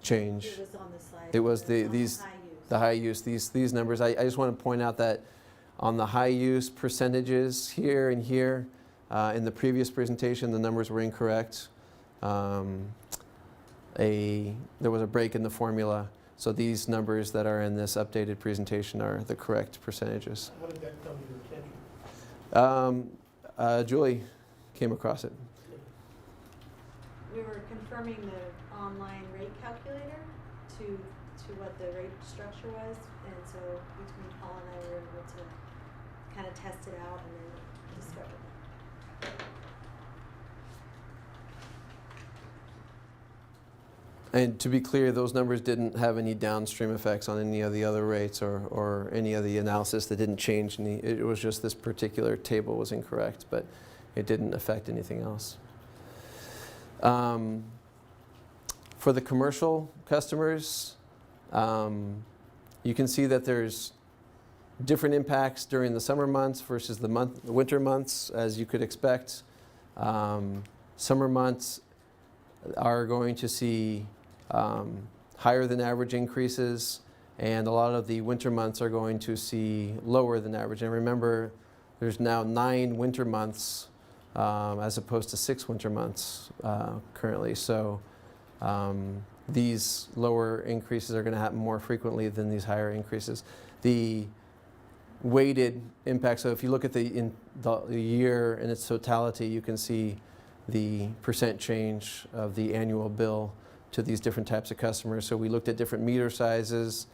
change? It was on the slide. It was on the high use, these numbers. I just want to point out that on the high use percentages here and here, in the previous presentation, the numbers were incorrect. There was a break in the formula, so these numbers that are in this updated presentation are the correct percentages. How did that come to your attention? Julie came across it. We were confirming the online rate calculator to what the rate structure was, and so between Paul and I were able to kind of test it out and then discover that. And to be clear, those numbers didn't have any downstream effects on any of the other rates or any of the analysis that didn't change any. It was just this particular table was incorrect, but it didn't affect anything else. For the commercial customers, you can see that there's different impacts during the summer months versus the winter months, as you could expect. Summer months are going to see higher than average increases, and a lot of the winter months are going to see lower than average. And remember, there's now 9 winter months as opposed to 6 winter months currently. So these lower increases are going to happen more frequently than these higher increases. The weighted impact, so if you look at the year in its totality, you can see the percent change of the annual bill to these different types of customers. So we looked at different meter sizes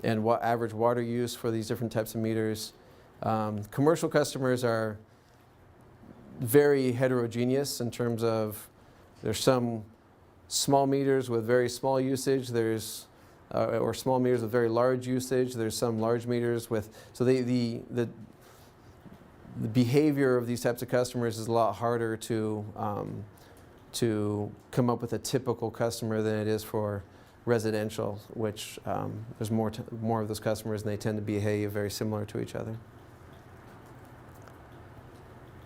and what average water use for these different types of meters. Commercial customers are very heterogeneous in terms of there's some small meters with very small usage, there's or small meters with very large usage, there's some large meters with, so the behavior of these types of customers is a lot harder to come up with a typical customer than it is for residential, which there's more of those customers and they tend to behave very similar to each other.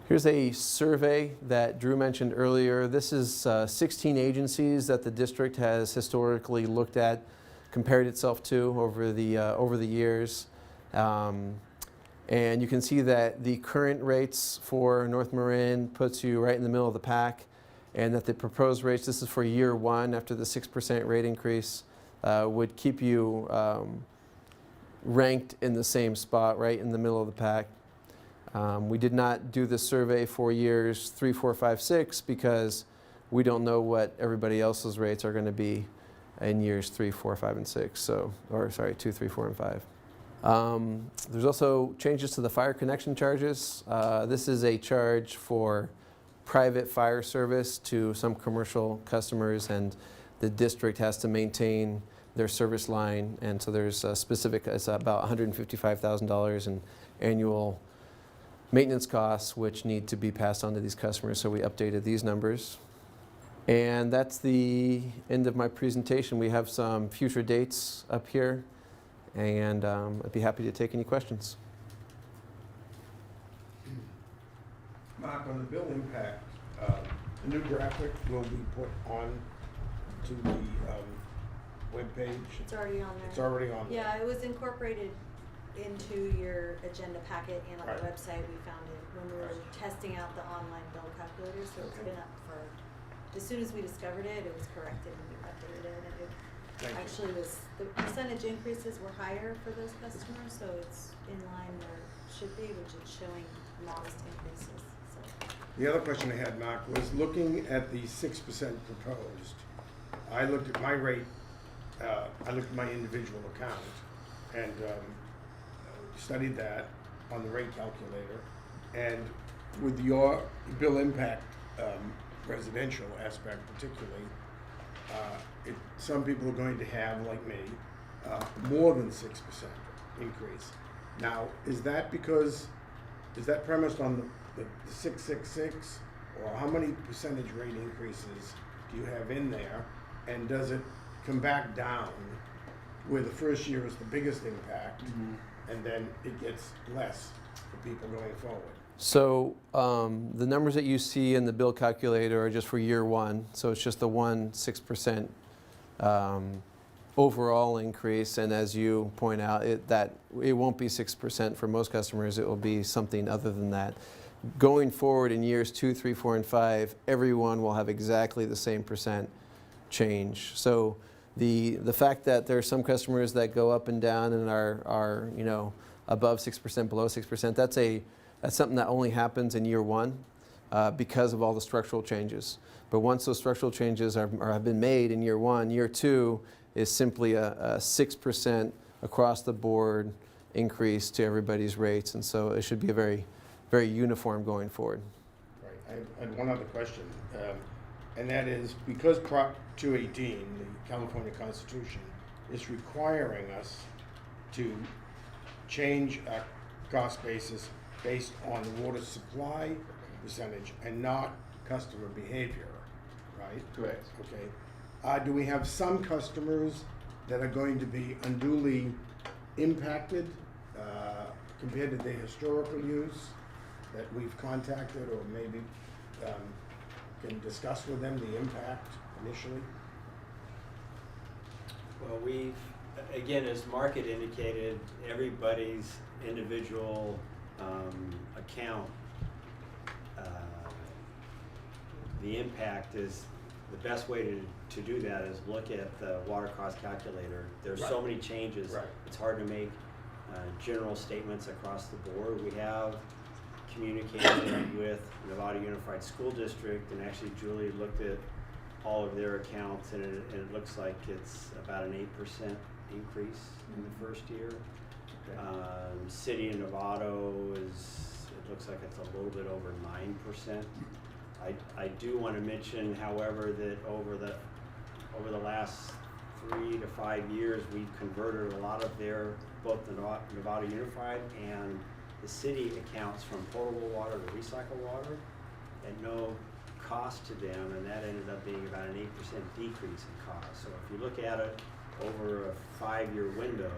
Here's a survey that Drew mentioned earlier. This is 16 agencies that the district has historically looked at, compared itself to over the years. And you can see that the current rates for North Marin puts you right in the middle of the pack, and that the proposed rates, this is for year 1 after the 6% rate increase, would keep you ranked in the same spot, right in the middle of the pack. We did not do this survey for years 3, 4, 5, 6 because we don't know what everybody else's rates are going to be in years 3, 4, 5, and 6. So, or sorry, 2, 3, 4, and 5. There's also changes to the fire connection charges. This is a charge for private fire service to some commercial customers, and the district has to maintain their service line, and so there's a specific, it's about $155,000 in annual maintenance costs which need to be passed on to these customers, so we updated these numbers. And that's the end of my presentation. We have some future dates up here, and I'd be happy to take any questions. Mark, on the bill impact, the new graphic will be put on to the webpage. It's already on there. It's already on there. Yeah, it was incorporated into your agenda packet and on the Right. website. We found it when we were testing out the online bill calculator, so it's Okay. been up for, as soon as we discovered it, it was corrected and we updated it, and it Thank you. actually was, the percentage increases were higher for those customers, so it's in line where it should be, which is showing modest increases, so. The other question I had, Mark, was looking at the 6% proposed. I looked at my rate, I looked at my individual account and studied that on the rate calculator. And with your bill impact residential aspect particularly, some people are going to have, like me, more than 6% increase. Now, is that premised on the 666, or how many percentage rate increases do you have in there? And does it come back down where the first year is the biggest impact, and then it gets less for people going forward? So the numbers that you see in the bill calculator are just for year 1, so it's just the 6% overall increase, and as you point out, it won't be 6% for most customers, it will be something other than that. Going forward in years 2, 3, 4, and 5, everyone will have exactly the same percent change. So the fact that there are some customers that go up and down and are above 6%, below 6%, that's something that only happens in year 1 because of all the structural changes. But once those structural changes have been made in year 1, year 2 is simply a 6% across the board increase to everybody's rates, and so it should be a very, very uniform going forward. Right. I had one other question, and that is, because Prop 218, the California Constitution, is requiring us to change our cost basis based on the water supply percentage and not customer behavior, right? Correct. Okay. Do we have some customers that are going to be unduly impacted compared to their historical use that we've contacted, or maybe can discuss with them the impact initially? Well, we've, again, as Mark had indicated, everybody's individual account, the impact is, the best way to do that is look at the water cost calculator. There's so many changes. Right. It's hard to make general statements across the board. We have communicated with Nevada Unified School District, and actually Julie looked at all of their accounts, and it looks like it's about an 8% increase in the first year. Okay. City of Novato it looks like it's a little bit over 9%. I do want to mention, however, that over the last 3 to 5 years, we've converted a lot of both the Nevada Unified and the city accounts from potable water to recycled water at no cost to them, and that ended up being about an 8% decrease in cost. So if you look at it over a 5-year window,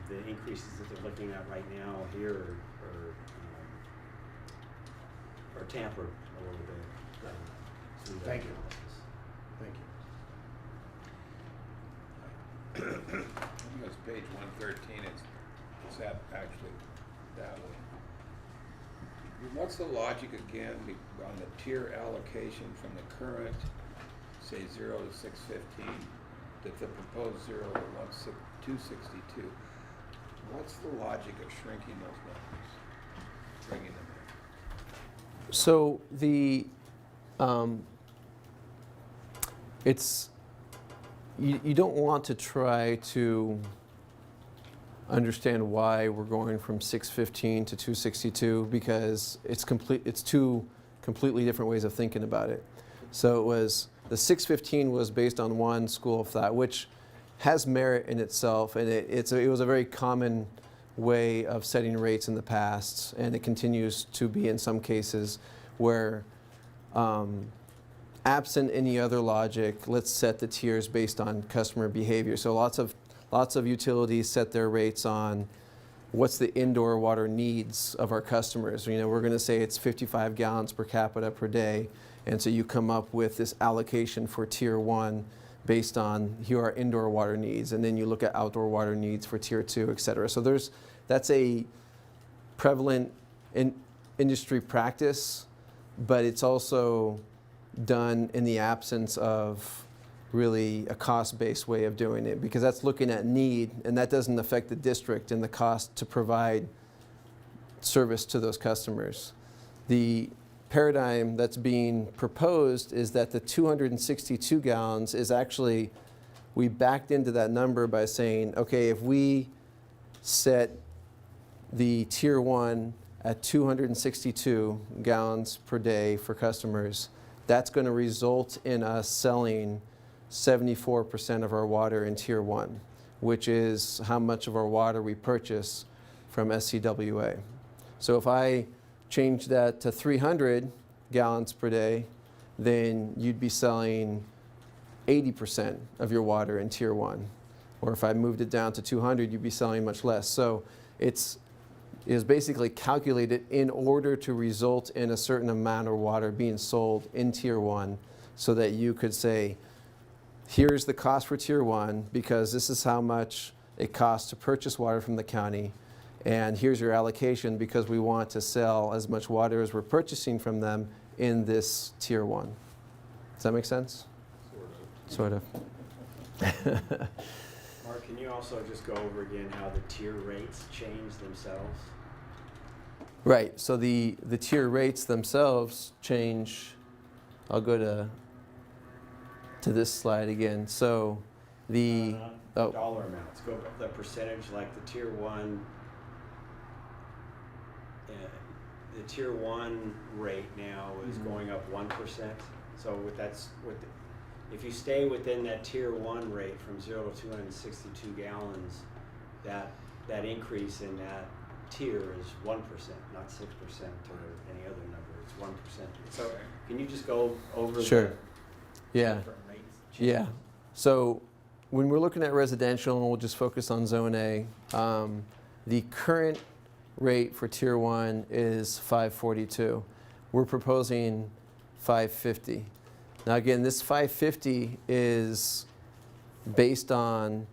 the increases that they're looking at right now here are tempered a little bit. Through that Thank you. analysis. Thank you. I think it's page 113, it's actually that way. What's the logic again on the tier allocation from the current, say 0 to 615, that the proposed 0 to 262? What's the logic of shrinking those numbers, bringing them in? So you don't want to try to understand why we're going from 615 to 262, because it's two completely different ways of thinking about it. So it was, the 615 was based on one school of thought, which has merit in itself, and it was a very common way of setting rates in the past, and it continues to be in some cases, where absent any other logic, let's set the tiers based on customer behavior. So lots of utilities set their rates on what's the indoor water needs of our customers. You know, we're going to say it's 55 gallons per capita per day, and so you come up with this allocation for tier 1 based on here are indoor water needs, and then you look at outdoor water needs for tier 2, et cetera. So that's a prevalent industry practice, but it's also done in the absence of really a cost-based way of doing it, because that's looking at need, and that doesn't affect the district and the cost to provide service to those customers. The paradigm that's being proposed is that the 262 gallons is actually, we backed into that number by saying, okay, if we set the tier 1 at 262 gallons per day for customers, that's going to result in us selling 74% of our water in tier 1, which is how much of our water we purchase from SCWA. So if I change that to 300 gallons per day, then you'd be selling 80% of your water in tier 1. Or if I moved it down to 200, you'd be selling much less. So it is basically calculated in order to result in a certain amount of water being sold in tier 1, so that you could say, here's the cost for tier 1 because this is how much it costs to purchase water from the county, and here's your allocation because we want to sell as much water as we're purchasing from them in this tier 1. Does that make sense? Sort of. Mark, can you also just go over again how the tier rates change themselves? Right, so the tier rates themselves change. I'll go to this slide again. So the dollar amounts, go the percentage, like the tier 1. The tier 1 rate now is going up 1%. So if you stay within that tier 1 rate from 0 to 262 gallons, that increase in that tier is 1%, not 6% or any other number. It's 1%. So can you just go over Sure. Yeah. different rates. Yeah. So when we're looking at residential, and we'll just focus on Zone A, the current rate for Tier 1 is $542. We're proposing $550. Now again, this $550 is based on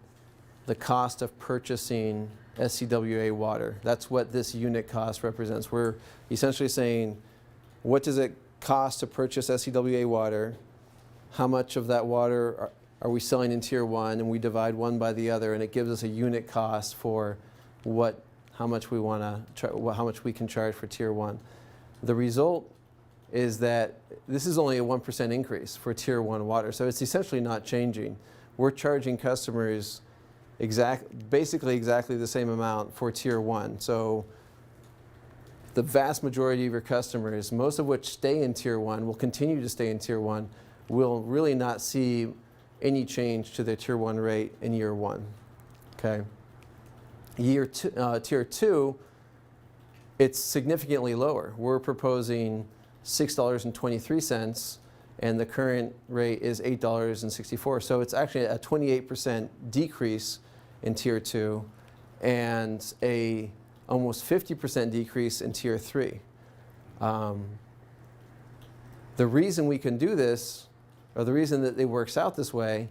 the cost of purchasing SCWA water. That's what this unit cost represents. We're essentially saying, what does it cost to purchase SCWA water? How much of that water are we selling in Tier 1? And we divide one by the other, and it gives us a unit cost for how much we want to, how much we can charge for Tier 1. The result is that this is only a 1% increase for Tier 1 water, so it's essentially not changing. We're charging customers basically exactly the same amount for Tier 1. So the vast majority of your customers, most of which stay in Tier 1, will continue to stay in Tier 1, will really not see any change to their Tier 1 rate in year 1. Okay. Tier 2, it's significantly lower. We're proposing $6.23, and the current rate is $8.64. So it's actually a 28% decrease in Tier 2 and a almost 50% decrease in Tier 3. The reason we can do this, or the reason that it works out this way,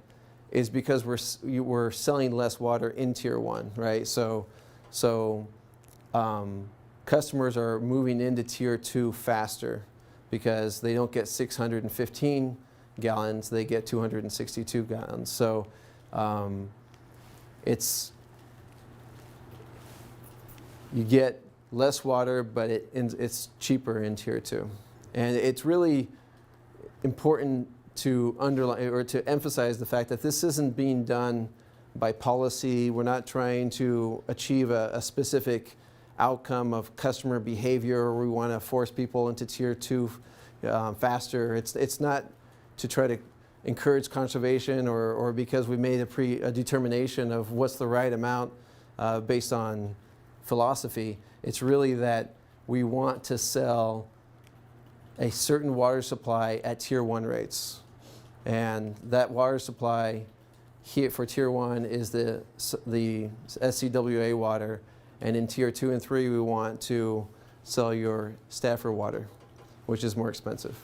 is because we're selling less water in Tier 1, right? So customers are moving into Tier 2 faster because they don't get 615 gallons, they get 262 gallons. So you get less water, but it's cheaper in Tier 2. And it's really important to underline or to emphasize the fact that this isn't being done by policy. We're not trying to achieve a specific outcome of customer behavior, or we want to force people into Tier 2 faster. It's not to try to encourage conservation or because we made a determination of what's the right amount based on philosophy. It's really that we want to sell a certain water supply at Tier 1 rates. And that water supply here for Tier 1 is the SCWA water. And in Tier 2 and 3, we want to sell your Stafford water, which is more expensive.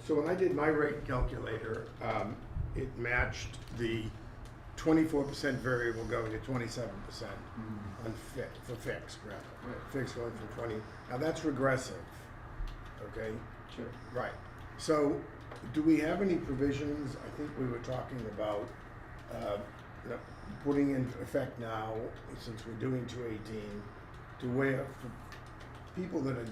So when I did my rate calculator, it matched the 24% variable going to 27% on for fixed, rather. Right. Fixed going from 20. Now that's regressive, okay? Sure. Right. So do we have any provisions? I think we were talking about putting in effect now, since we're doing 218, to where for people that are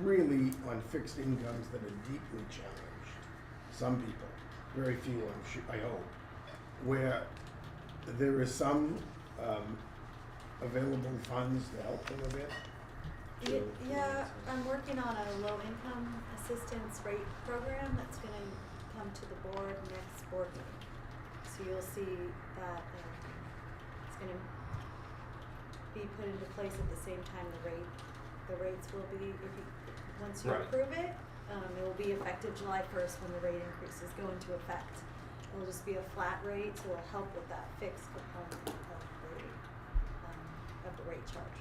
really on fixed incomes that are deeply challenged, some people, very few, I hope, where there is some available funds to help them a bit. Yeah, I'm working on a low-income assistance rate program that's going to come to the board next board meeting. So you'll see that it's going to be put into place at the same time the rates will be, once you Right. approve it, it will be effective July 1st when the rate increases go into effect. It'll just be a flat rate, so it'll help with that fixed component of the rate charge.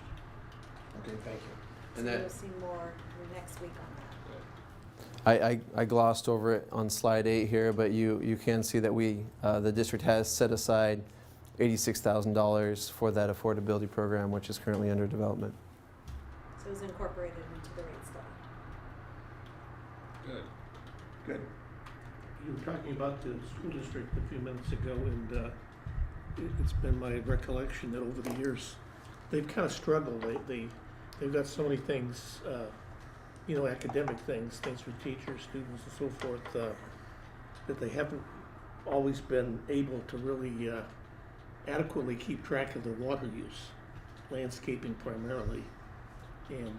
Okay, thank you. And So that- you'll see more next week on that. I glossed over it on slide 8 here, but you can see that the district has set aside $86,000 for that affordability program, which is currently under development. So it was incorporated into the rate study. Good. Good. You were talking about the school district a few minutes ago, and it's been my recollection that over the years, they've kind of struggled. They've got so many things, academic things for teachers, students, and so forth, that they haven't always been able to really adequately keep track of their water use, landscaping primarily. And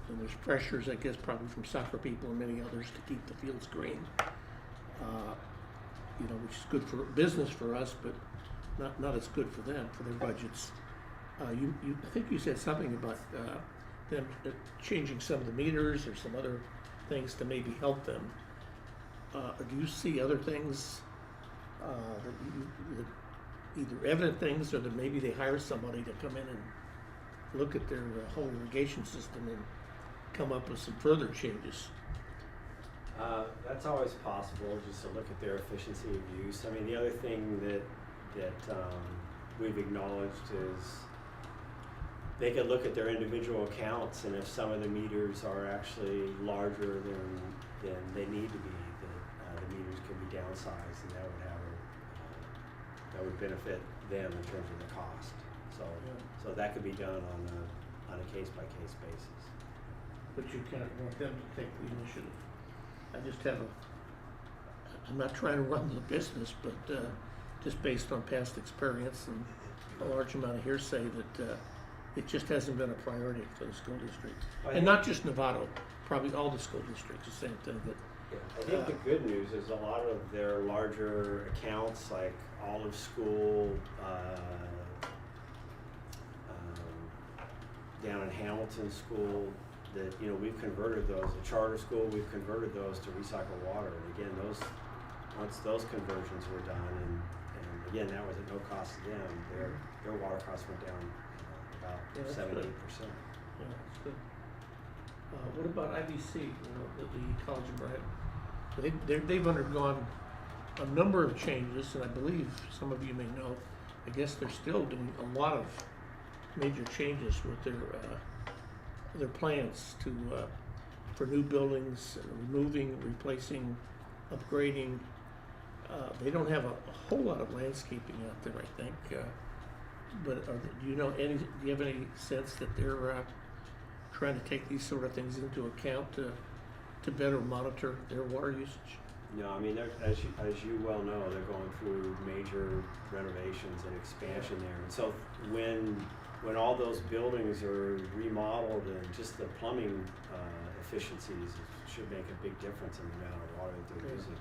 there's pressures, I guess, probably from soccer people and many others to keep the fields green. Which is good for business for us, but not as good for them, for their budgets. I think you said something about them changing some of the meters or some other things to maybe help them. Do you see other things, that either evident things, or that maybe they hire somebody to come in and look at their whole irrigation system and come up with some further changes? That's always possible, just to look at their efficiency of use. I mean, the other thing that we've acknowledged is they could look at their individual accounts, and if some of the meters are actually larger than they need to be, that the meters can be downsized, and that would benefit them in terms of the cost. So that could be done on a case-by-case basis. But you kind of want them to take the initiative. I'm not trying to run the business, but just based on past experience and a large amount of hearsay, that it just hasn't been a priority for the school district. And not just Novato, probably all the school districts, the same thing. But I think the good news is a lot of their larger accounts, like Olive School, down in Hamilton School, that, you know, we've converted those. The charter school, we've converted those to recycled water. And again, once those conversions were done, and again, that was at no cost to them, their water costs went down about 7-8%. Yeah, that's good. What about IBC, the College of Brad? They've undergone a number of changes, and I believe some of you may know, I guess they're still doing a lot of major changes with their plans for new buildings, removing, replacing, upgrading. They don't have a whole lot of landscaping out there, I think. But do you have any sense that they're trying to take these sort of things into account to better monitor their water usage? No, I mean, as you well know, they're going through major renovations and expansion there. And so when all those buildings are remodeled, and just the plumbing efficiencies should make a big difference in the amount of water that they're using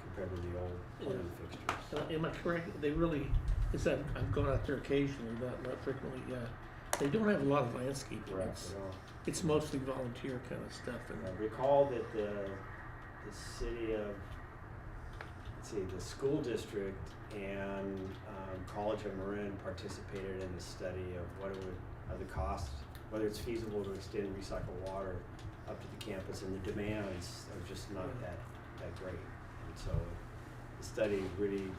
compared to the old plumbing fixtures. Am I correct? They really, I've gone out there occasionally, not frequently. They don't have a lot of landscaping. Correct. It's mostly volunteer kind of stuff. And recall that the city of, the school district and College of Marin participated in the study of the cost, whether it's feasible to extend recycled water up to the campus, and the demands are just not that great. And so the study really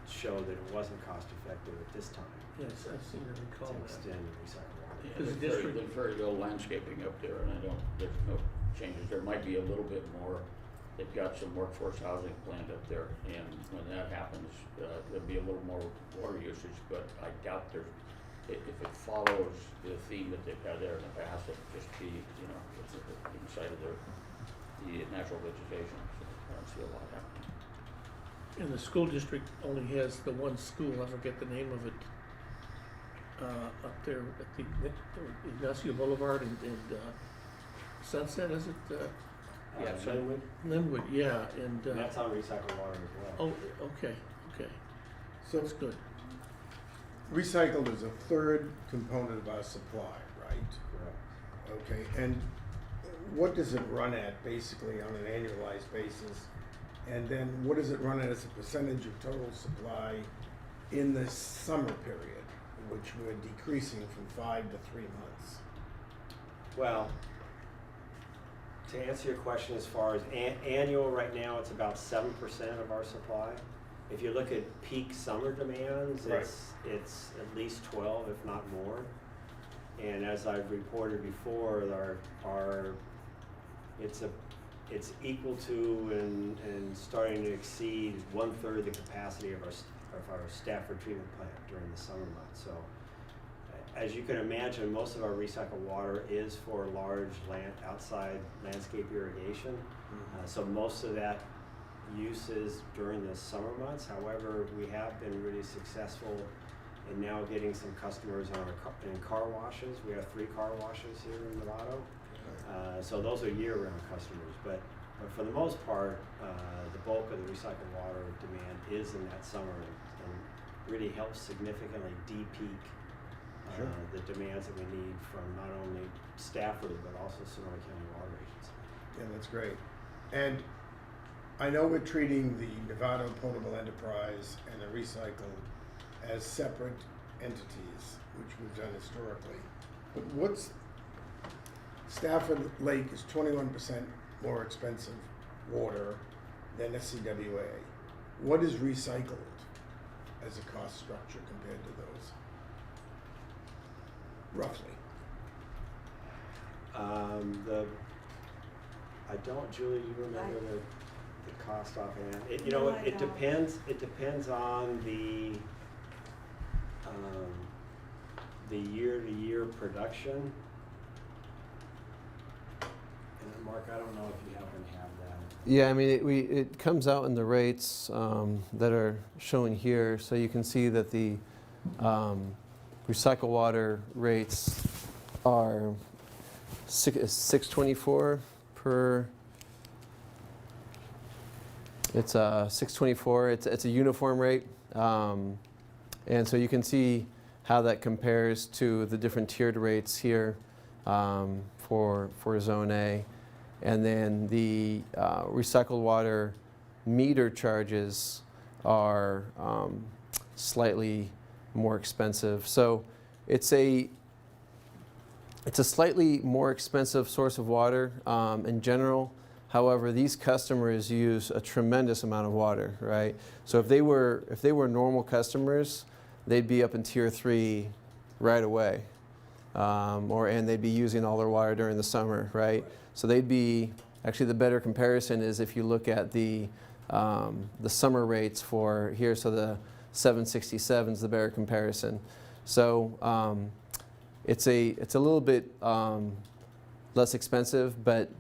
showed that it wasn't cost effective at this time. yes, I seem to recall to that. extend recycled water. Yeah, Because there's very little landscaping up there, and there's no changes. There might be a little bit more. They've got some workforce housing planned up there, and when that happens, there'll be a little more water usage, but I doubt if it follows the theme that they've had there in the past, it'll just be, it's inside of the natural vegetation, so I don't see a lot happening. And the school district only has the one school, I forget the name of it, up there at the Ignacio Boulevard and Sunset, is it? Linwood, Linwood, yeah, and. and that's on recycled water as well. Oh, okay. So That's good. recycled is a third component of our supply, right? Correct. Okay, and what does it run at basically on an annualized basis? And then what does it run at as a percentage of total supply in the summer period, which we're decreasing from 5 to 3 months? Well, to answer your question, as far as annual, right now it's about 7% of our supply. If you look at peak summer demands, Right. it's at least 12, if not more. And as I've reported before, it's equal to and starting to exceed 1/3 the capacity of our Stafford treatment plant during the summer months. So, as you can imagine, most of our recycled water is for large outside landscape irrigation. So most of that use is during the summer months. However, we have been really successful in now getting some customers in car washes. We have 3 car washes here in Novato. So those are year-round customers. But for the most part, the bulk of the recycled water demand is in that summer, and really helps significantly de-peak Sure. the demands that we need from not only Stafford but also Sonoma County Water Agency. Yeah, that's great. And I know we're treating the Nevada Potable Enterprise and the recycle as separate entities, which we've done historically. But Stafford Lake is 21% more expensive water than SCWA. What is recycled as a cost structure compared to those? Roughly. I don't, Julie, you remember the cost offhand? You No, know, I it don't. depends on the year-to-year production. And Mark, I don't know if you happen to have that. Yeah, I mean, it comes out in the rates that are shown here. So you can see that the recycled water rates are $6.24 per. It's $6.24. It's a uniform rate, and so you can see how that compares to the different tiered rates here for Zone A. And then the recycled water meter charges are slightly more expensive. So it's a slightly more expensive source of water in general. However, these customers use a tremendous amount of water, right? So if they were normal customers, they'd be up in Tier 3 right away, and they'd be using all their water during the summer, right? So they'd be, actually the better comparison is if you look at the summer rates for here, so the 767 is the better comparison. So it's a little bit less expensive, but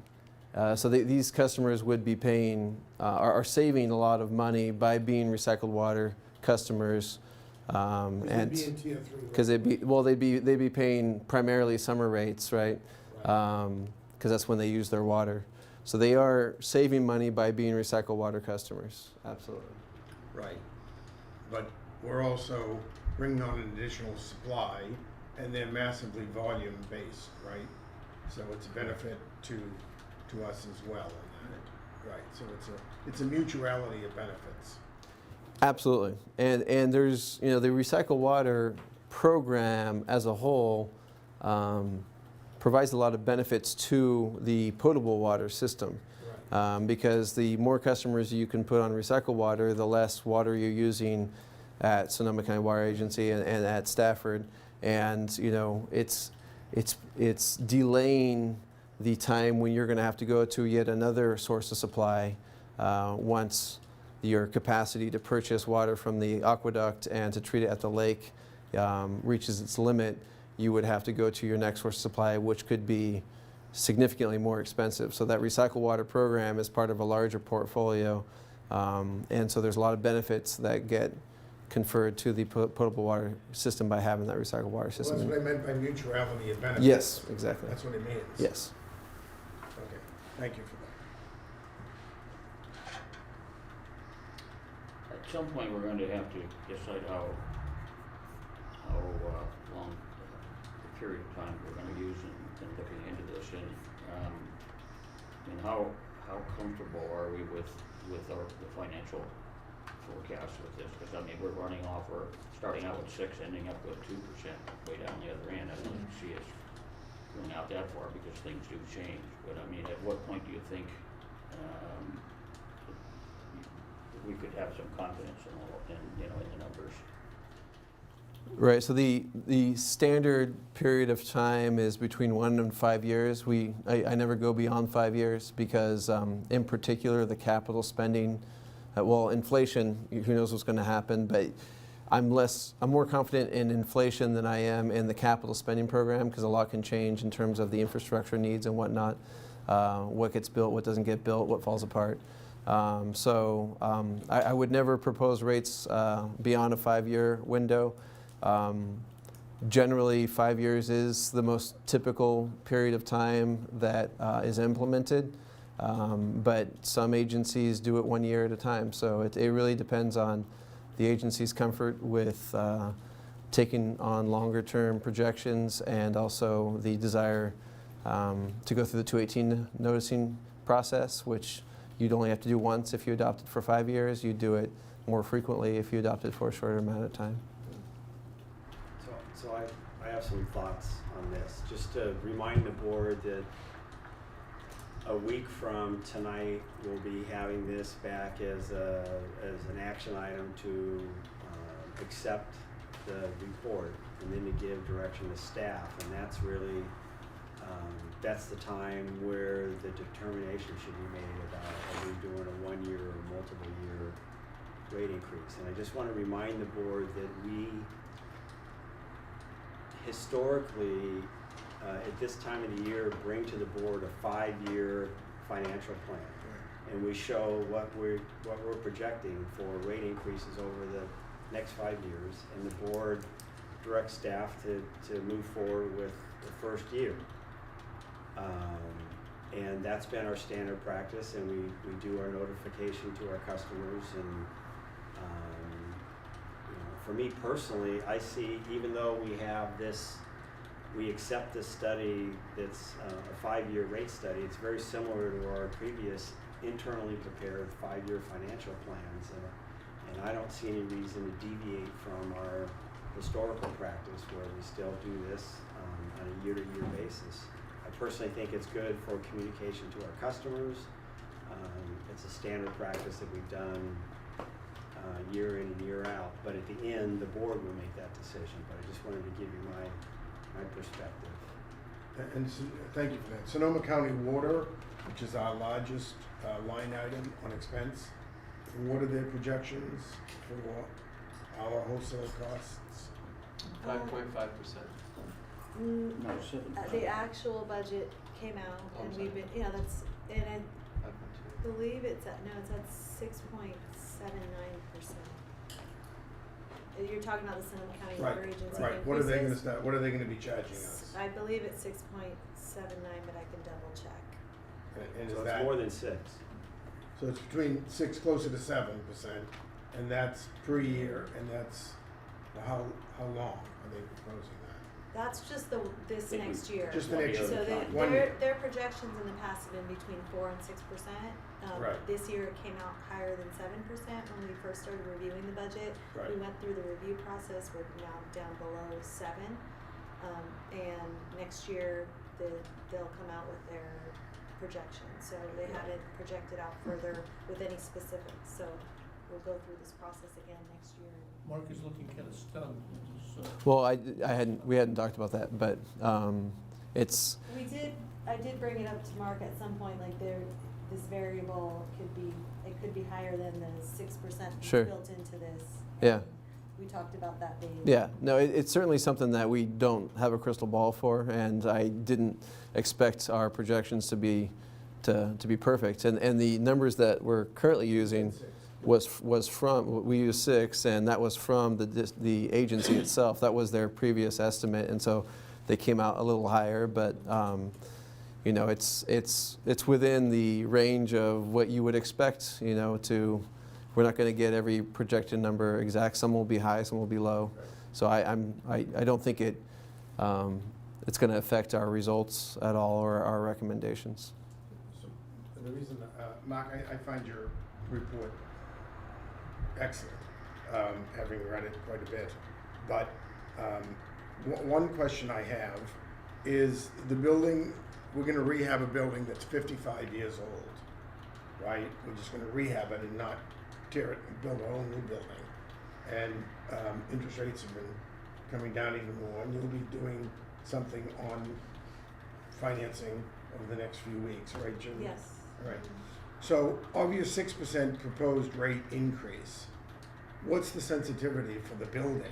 so these customers would be paying, are saving a lot of money by being recycled water customers. And they'd be in Tier 3. because they'd be paying primarily summer rates, right? Because that's when they use their water. So they are saving money by being recycled water customers. Absolutely. Right. But we're also bringing on an additional supply, and they're massively volume based, right? So it's a benefit to us as well in that. Right. So it's a mutuality of benefits. Absolutely. And there's, the recycled water program as a whole provides a lot of benefits to the potable water system. Right. Because the more customers you can put on recycled water, the less water you're using at Sonoma County Water Agency and at Stafford. And, it's delaying the time when you're going to have to go to yet another source of supply once your capacity to purchase water from the aqueduct and to treat it at the lake reaches its limit. You would have to go to your next source of supply, which could be significantly more expensive. So that recycled water program is part of a larger portfolio, and so there's a lot of benefits that get conferred to the potable water system by having that recycled water Well, system. that's what I meant by mutuality of benefits. Yes, exactly. That's what it means. Yes. Okay. Thank you for that. At some point, we're going to have to decide how long the period of time we're going to use in looking into this, and how comfortable are we with the financial forecast with this? Because we're starting out with 6, ending up with 2% way down the other end. I don't see us going out that far because things do change. But at what point do you think we could have some confidence in the numbers? Right. So the standard period of time is between 1 and 5 years. I never go beyond 5 years because, in particular, the capital spending. Inflation. Who knows what's going to happen? But I'm more confident in inflation than I am in the capital spending program because a lot can change in terms of the infrastructure needs and whatnot. What gets built, what doesn't get built, what falls apart. I would never propose rates beyond a 5-year window. Generally, 5 years is the most typical period of time that is implemented, but some agencies do it 1 year at a time. So it really depends on the agency's comfort with taking on longer-term projections and also the desire to go through the 218 noticing process, which you'd only have to do once if you adopted for 5 years. You'd do it more frequently if you adopted for a shorter amount of time. So I have some thoughts on this, just to remind the board that a week from tonight, we'll be having this back as an action item to accept the report and then to give direction to staff. And that's really, that's the time where the determination should be made about are we doing a 1 year or multiple year rate increase. And I just want to remind the board that we historically, at this time of the year, bring to the board a 5-year financial plan. And we show what we're projecting for rate increases over the next 5 years. And the board directs staff to move forward with the first year. And that's been our standard practice, and we do our notification to our customers. And for me personally, I see, even though we accept this study that's a 5-year rate study, it's very similar to our previous internally prepared 5-year financial plans. And I don't see any reason to deviate from our historical practice where we still do this on a year-to-year basis. I personally think it's good for communication to our customers. It's a standard practice that we've done year in and year out, but at the end, the board will make that decision. But I just wanted to give you my perspective. And thank you for that. Sonoma County Water, which is our largest line item on expense, what are their projections for our wholesale costs? 5.5%. No, 7. The actual budget came out, Oh, and I'm we've sorry. been, and I 5.2. believe it's at 6.79%. You're talking about the Sonoma County Right, Water Agency right. What are they gonna increases? start, what are they gonna be charging us? I believe it's 6.79, but I can double check. And So is it's that, more than 6. so it's between 6, closer to 7%, and that's per year, and that's, how long are they proposing that? That's just this Think we- next year. Just the next year. So One one year. their projections in the past have been between 4 and 6%. Right. This year it came out higher than 7% when we first started reviewing the budget. Right. We went through the review process. We're now down below 7. And next year they'll come out with their projections. So they haven't projected out further with any specifics. So we'll go through this process again next year. Mark is looking kind of stunned. Well, we hadn't talked about that, but it's, I did bring it up to Mark at some point, like this variable could be higher than the 6% Sure. built into this. Yeah. We talked about that being. yeah, no, it's certainly something that we don't have a crystal ball for, and I didn't expect our projections to be perfect. And the numbers that we're currently using was from, we used 6, and that was from the agency itself. That was their previous estimate, and so they came out a little higher, but you know, it's within the range of what you would expect. You know, we're not going to get every projected number exact. Some will be high, some will be low. So I don't think it's going to affect our results at all or our recommendations. So the reason, Mark, I find your report excellent, having read it quite a bit. But one question I have is the building, we're going to rehab a building that's 55 years old, right? We're just going to rehab it and not tear it and build a whole new building. And interest rates have been coming down even more, and you'll be doing something on financing over the next few weeks, right, Jim? Yes. All right. So of your 6% proposed rate increase, what's the sensitivity for the building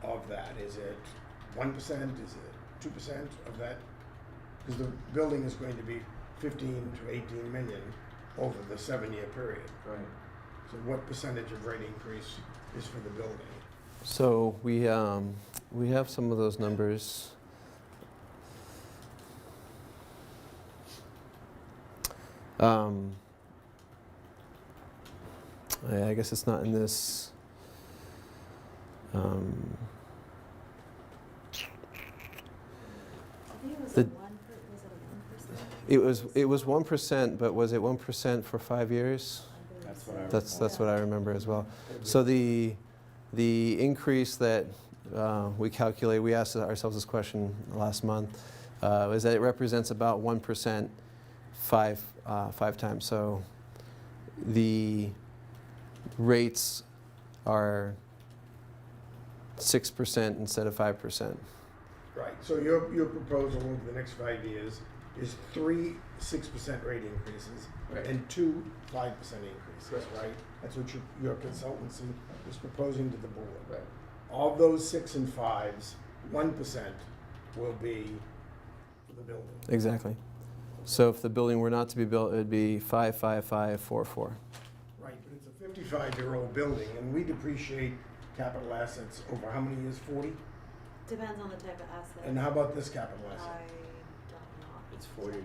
of that? Is it 1%? Is it 2% of that? Because the building is going to be 15 to 18 million over the 7-year period. Right. So what percentage of rate increase is for the building? So we have some of those numbers. I guess it's not in this. I think it was The- was it a 1%? It was 1%, but was it 1% for 5 years? That's what I That's what I remember as well. So the increase that we calculate, we asked ourselves this question last month, is that it represents about 1% five times. So the rates are 6% instead of 5%. Right, so your proposal over the next 5 years is 3 6% rate increases Right. and 2 5% increases, right? That's what your consultancy is proposing to the board. Right. All those 6 and 5s, 1% will be for the building. Exactly. So if the building were not to be built, it would be 5, 5, 5, 4, 4. Right, but it's a 55-year-old building, and we depreciate capital assets over how many years, 40? Depends on the type of asset. And how about this capital I asset? don't know. It's 40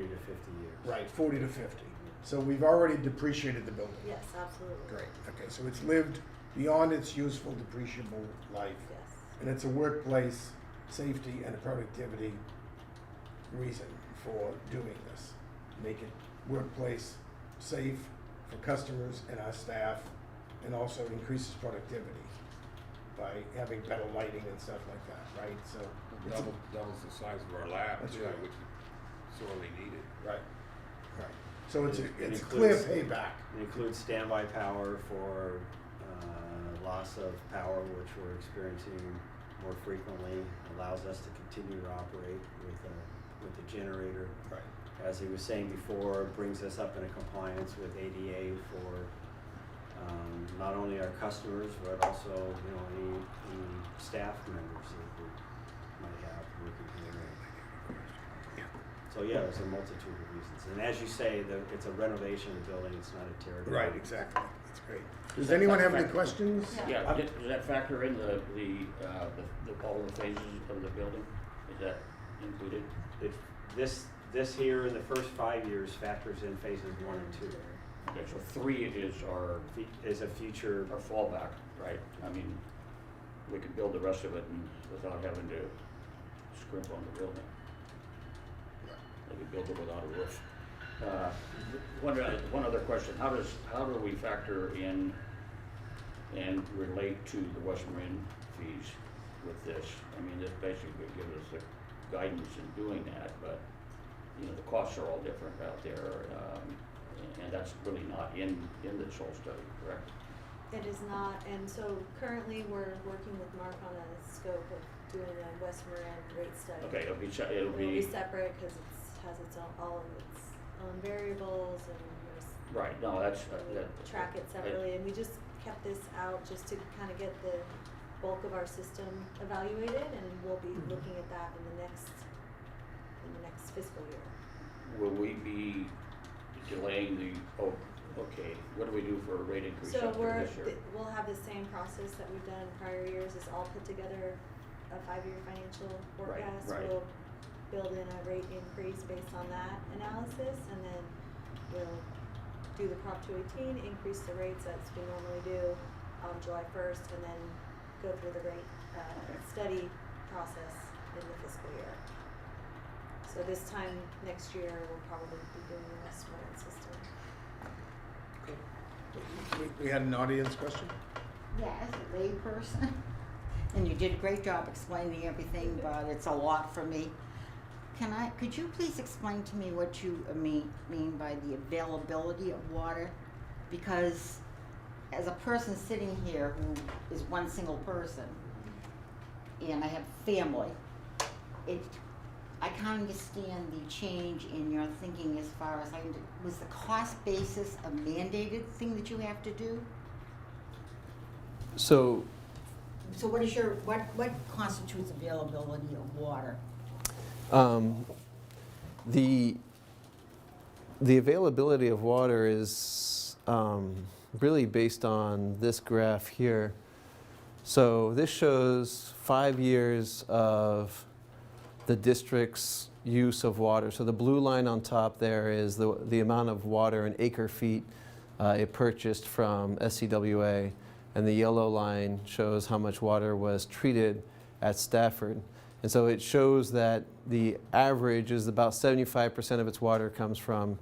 to 50 years. Right, 40 to 50. So we've already depreciated the building. Yes, absolutely. Great, okay, so it's lived beyond its useful depreciable life. Yes. And it's a workplace safety and a productivity reason for doing this. Make it workplace safe for customers and our staff, and also increases productivity by having better lighting and stuff like that, right? So, it's Doubles the size of our lab, That's too, right. which is sorely needed. right, right. So it's It a clear includes- payback. It includes standby power for loss of power, which we're experiencing more frequently. Allows us to continue to operate with the generator. Right. As he was saying before, brings us up into compliance with ADA for not only our customers, but also, you know, any staff members that we might have working here. So yeah, there's a multitude of reasons. And as you say, it's a renovation of the building, it's not a tear down. Right, exactly. That's great. Does that anyone have any factor- questions? Yeah, Um, does that factor in the all the phases of the building? Is that included? This here in the first 5 years factors in phases 1 and 2. Okay, so 3 is our Is a future, fallback, right? I mean, we could build the rest of it without having to scrimp on the building. We could build it without a roof. One other question, how do we factor in and relate to the West Marin fees with this? I mean, this basically gives us the guidance in doing that, but, you know, the costs are all different out there, and that's really not in this whole study, correct? It is not, and so currently we're working with Mark on a scope of doing a West Marin rate study. Okay, it'll It'll be, be separate because it has its own, all of its own variables, and there's right, no, that's, that. track it separately, and we just kept this out just to kind of get the bulk of our system evaluated, and we'll be looking at that in the next fiscal year. Will we be delaying okay, what do we do for a rate increase So after this year? we'll have the same process that we've done in prior years, is all put together a 5-year financial forecast. right. We'll build in a rate increase based on that analysis, and then we'll do the Prop 218, increase the rates as we normally do on July 1st, and then go through the rate study process in the fiscal year. So this time next year, we'll probably be doing the West Marin system. We had an audience question? Yeah, as a layperson, and you did a great job explaining everything, but it's a lot for me. Could you please explain to me what you mean by the availability of water? Because as a person sitting here who is one single person, and I have family, I can't understand the change in your thinking as far as was the cost basis a mandated thing that you have to do? So So what constitutes availability of water? the availability of water is really based on this graph here. So this shows 5 years of the district's use of water. So the blue line on top there is the amount of water in acre feet it purchased from SCWA, and the yellow line shows how much water was treated at Stafford. And so it shows that the average is about 75% of its water comes from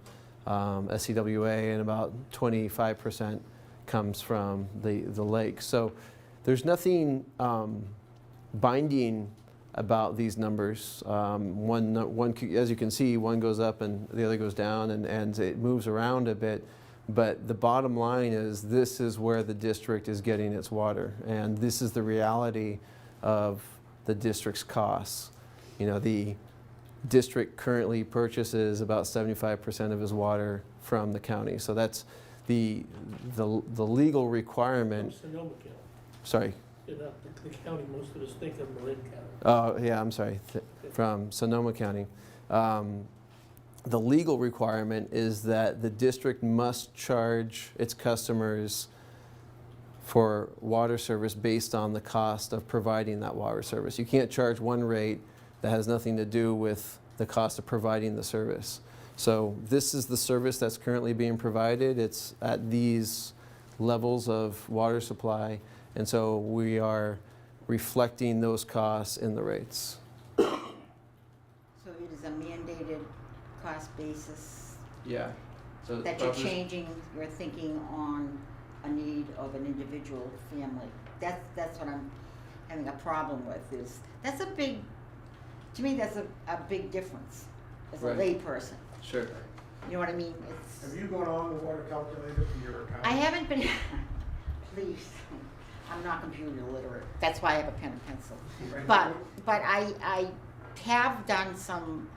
SCWA, and about 25% comes from the lake. So there's nothing binding about these numbers. As you can see, one goes up and the other goes down, and it moves around a bit. But the bottom line is, this is where the district is getting its water, and this is the reality of the district's costs. You know, the district currently purchases about 75% of his water from the county. So that's the legal requirement. Sonoma County. Sorry. The county, most of us think of Marin County. Oh, yeah, I'm sorry, from Sonoma County. The legal requirement is that the district must charge its customers for water service based on the cost of providing that water service. You can't charge one rate that has nothing to do with the cost of providing the service. So this is the service that's currently being provided. It's at these levels of water supply, and so we are reflecting those costs in the rates. So it is a mandated cost basis Yeah. So that you're changing your thinking on a need of an individual family. That's what I'm having a problem with. That's a big, to me, that's a big difference as a Right. layperson. Sure. You know what I mean? Have you gone on the water calculator for your account? I haven't been, please, I'm not computer literate. That's why I have a pen and pencil. Right. But I have done some,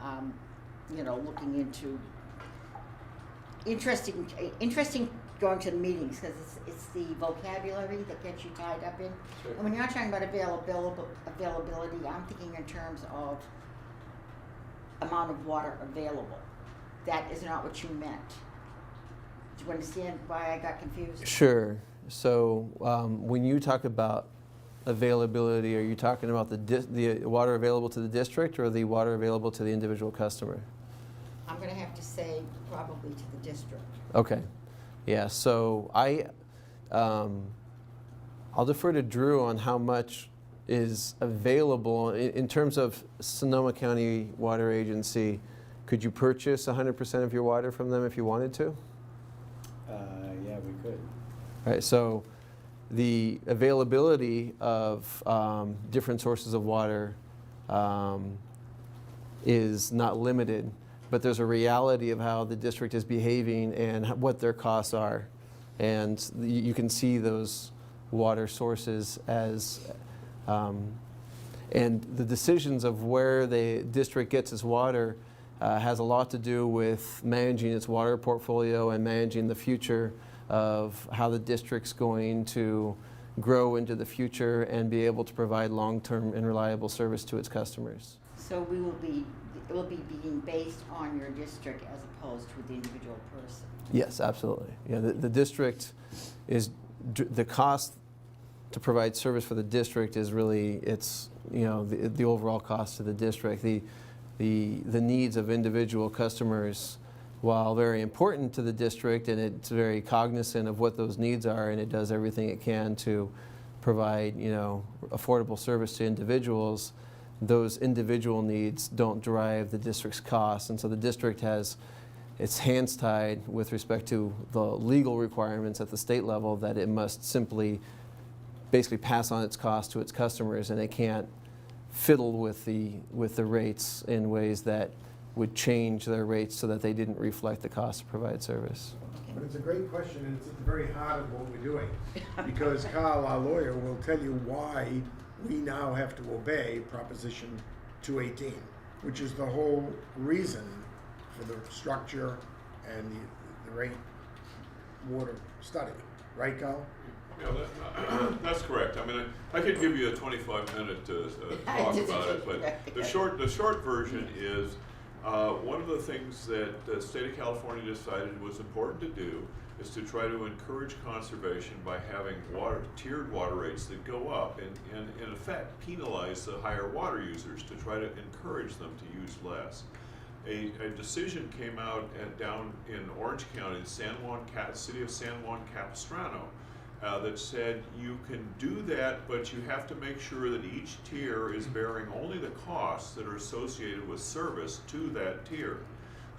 looking into interesting going to the meetings, because it's the vocabulary that gets you tied up in. Sure. And when you're not talking about availability, I'm thinking in terms of amount of water available. That is not what you meant. Do you understand why I got confused? Sure. So when you talk about availability, are you talking about the water available to the district, or the water available to the individual customer? I'm going to have to say probably to the district. Okay. Yeah. So I'll defer to Drew on how much is available in terms of Sonoma County Water Agency. Could you purchase 100% of your water from them if you wanted to? Yeah, we could. All right. So the availability of different sources of water is not limited, but there's a reality of how the district is behaving and what their costs are. And you can see those water sources as, and the decisions of where the district gets its water has a lot to do with managing its water portfolio and managing the future of how the district's going to grow into the future and be able to provide long-term and reliable service to its customers. So it will be being based on your district as opposed to the individual person. Yes, absolutely. Yeah, the district is, the cost to provide service for the district is really, it's, the overall cost to the district. The needs of individual customers, while very important to the district, and it's very cognizant of what those needs are, and it does everything it can to provide, affordable service to individuals, those individual needs don't drive the district's costs. And so the district has its hands tied with respect to the legal requirements at the state level that it must simply basically pass on its cost to its customers, and it can't fiddle with the rates in ways that would change their rates so that they didn't reflect the cost to provide service. But it's a great question, and it's at the very heart of what we're doing. Because Carl, our lawyer, will tell you why we now have to obey Proposition 218, which is the whole reason for the structure and the rate water study. Right, Carl? Yeah, that's correct. I mean, I could give you a 25-minute talk about it, but the short version is one of the things that the state of California decided was important to do is to try to encourage conservation by having tiered water rates that go up and in effect penalize the higher water users to try to encourage them to use less. A decision came out down in Orange County, city of San Juan Capistrano, that said you can do that, but you have to make sure that each tier is bearing only the costs that are associated with service to that tier.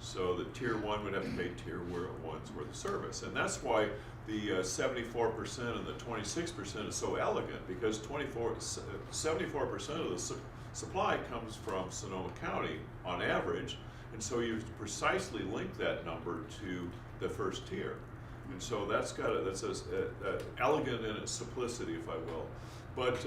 So the tier 1 would have to pay tier 1's worth of service. And that's why the 74% and the 26% is so elegant, because 74% of the supply comes from Sonoma County on average, and so you precisely link that number to the first tier. And so that's elegant in its simplicity, if I will. But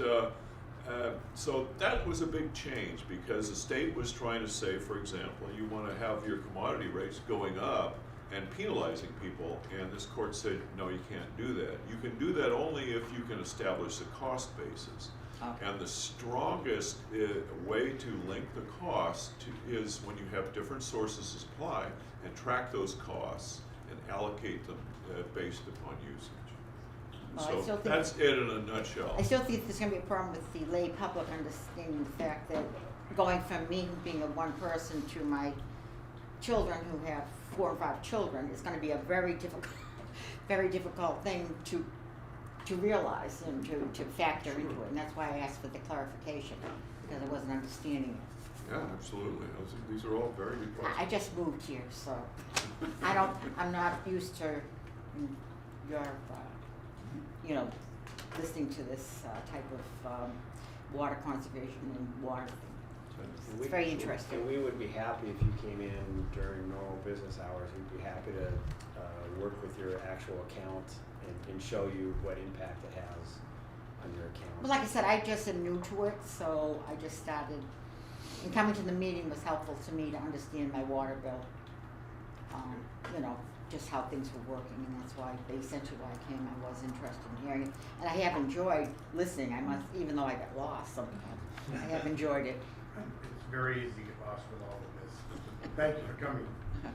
so that was a big change, because the state was trying to say, for example, you want to have your commodity rates going up and penalizing people, and this court said, no, you can't do that. You can do that only if you can establish a cost basis. Okay. And the strongest way to link the cost is when you have different sources of supply and track those costs and allocate them based upon usage. Well, I So still think- that's it in a nutshell. I still think there's gonna be a problem with the lay public understanding the fact that going from me being a one person to my children who have 4 and 5 children is gonna be a very difficult thing to realize and to factor into it, and that's why I asked for the clarification, because I wasn't understanding it. Yeah, absolutely. These are all very good I questions. just moved here, so I'm not used to your, listening to this type of water conservation and water thing. It's very interesting. And we would be happy if you came in during normal business hours. We'd be happy to work with your actual account and show you what impact it has on your account. Well, like I said, I just am new to it, so I just started, and coming to the meeting was helpful to me to understand my water bill. Just how things were working, and that's why, essentially why I came. I was interested in hearing it, and I have enjoyed listening. Even though I got lost sometimes, I have enjoyed it. It's very easy to get lost with all of this. Thank you for coming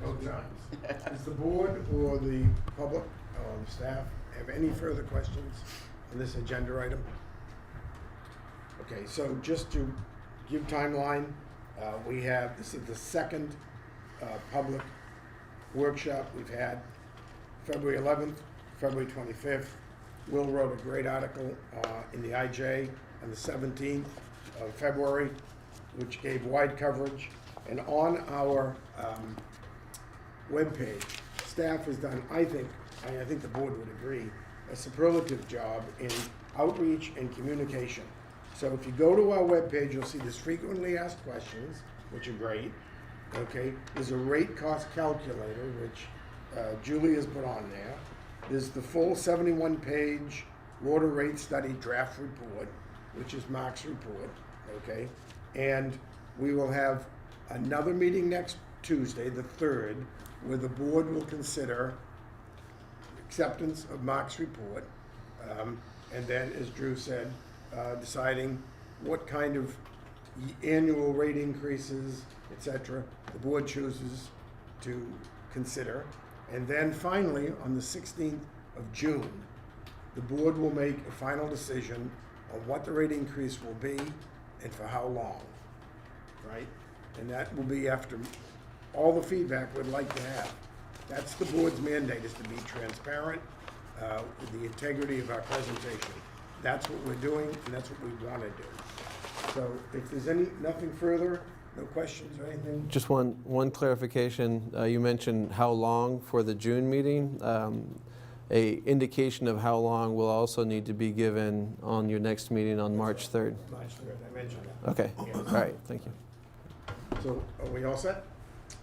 both times. Does the board or the public or the staff have any further questions on this agenda item? Okay, so just to give timeline, this is the second public workshop we've had. February 11th, February 25th. Will wrote a great article in the IJ on the 17th of February, which gave wide coverage. And on our webpage, staff has done, I think the board would agree, a superlative job in outreach and communication. So if you go to our webpage, you'll see there's frequently asked questions, which are great. Okay, there's a rate cost calculator, which Julie has put on there. There's the full 71-page water rate study draft report, which is Mark's report, okay? And we will have another meeting next Tuesday, the 3rd, where the board will consider acceptance of Mark's report, and then, as Drew said, deciding what kind of annual rate increases, etc., the board chooses to consider. And then finally, on the 16th of June, the board will make a final decision on what the rate increase will be and for how long, right? And that will be after all the feedback we'd like to have. That's the board's mandate, is to be transparent with the integrity of our presentation. That's what we're doing, and that's what we want to do. So if there's nothing further, no questions or anything? Just one clarification. You mentioned how long for the June meeting. A indication of how long will also need to be given on your next meeting on March 3rd. March 3rd, I mentioned that. Okay, Yes. all right, thank you. So are we all set?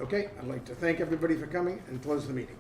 Okay, I'd like to thank everybody for coming and close the meeting.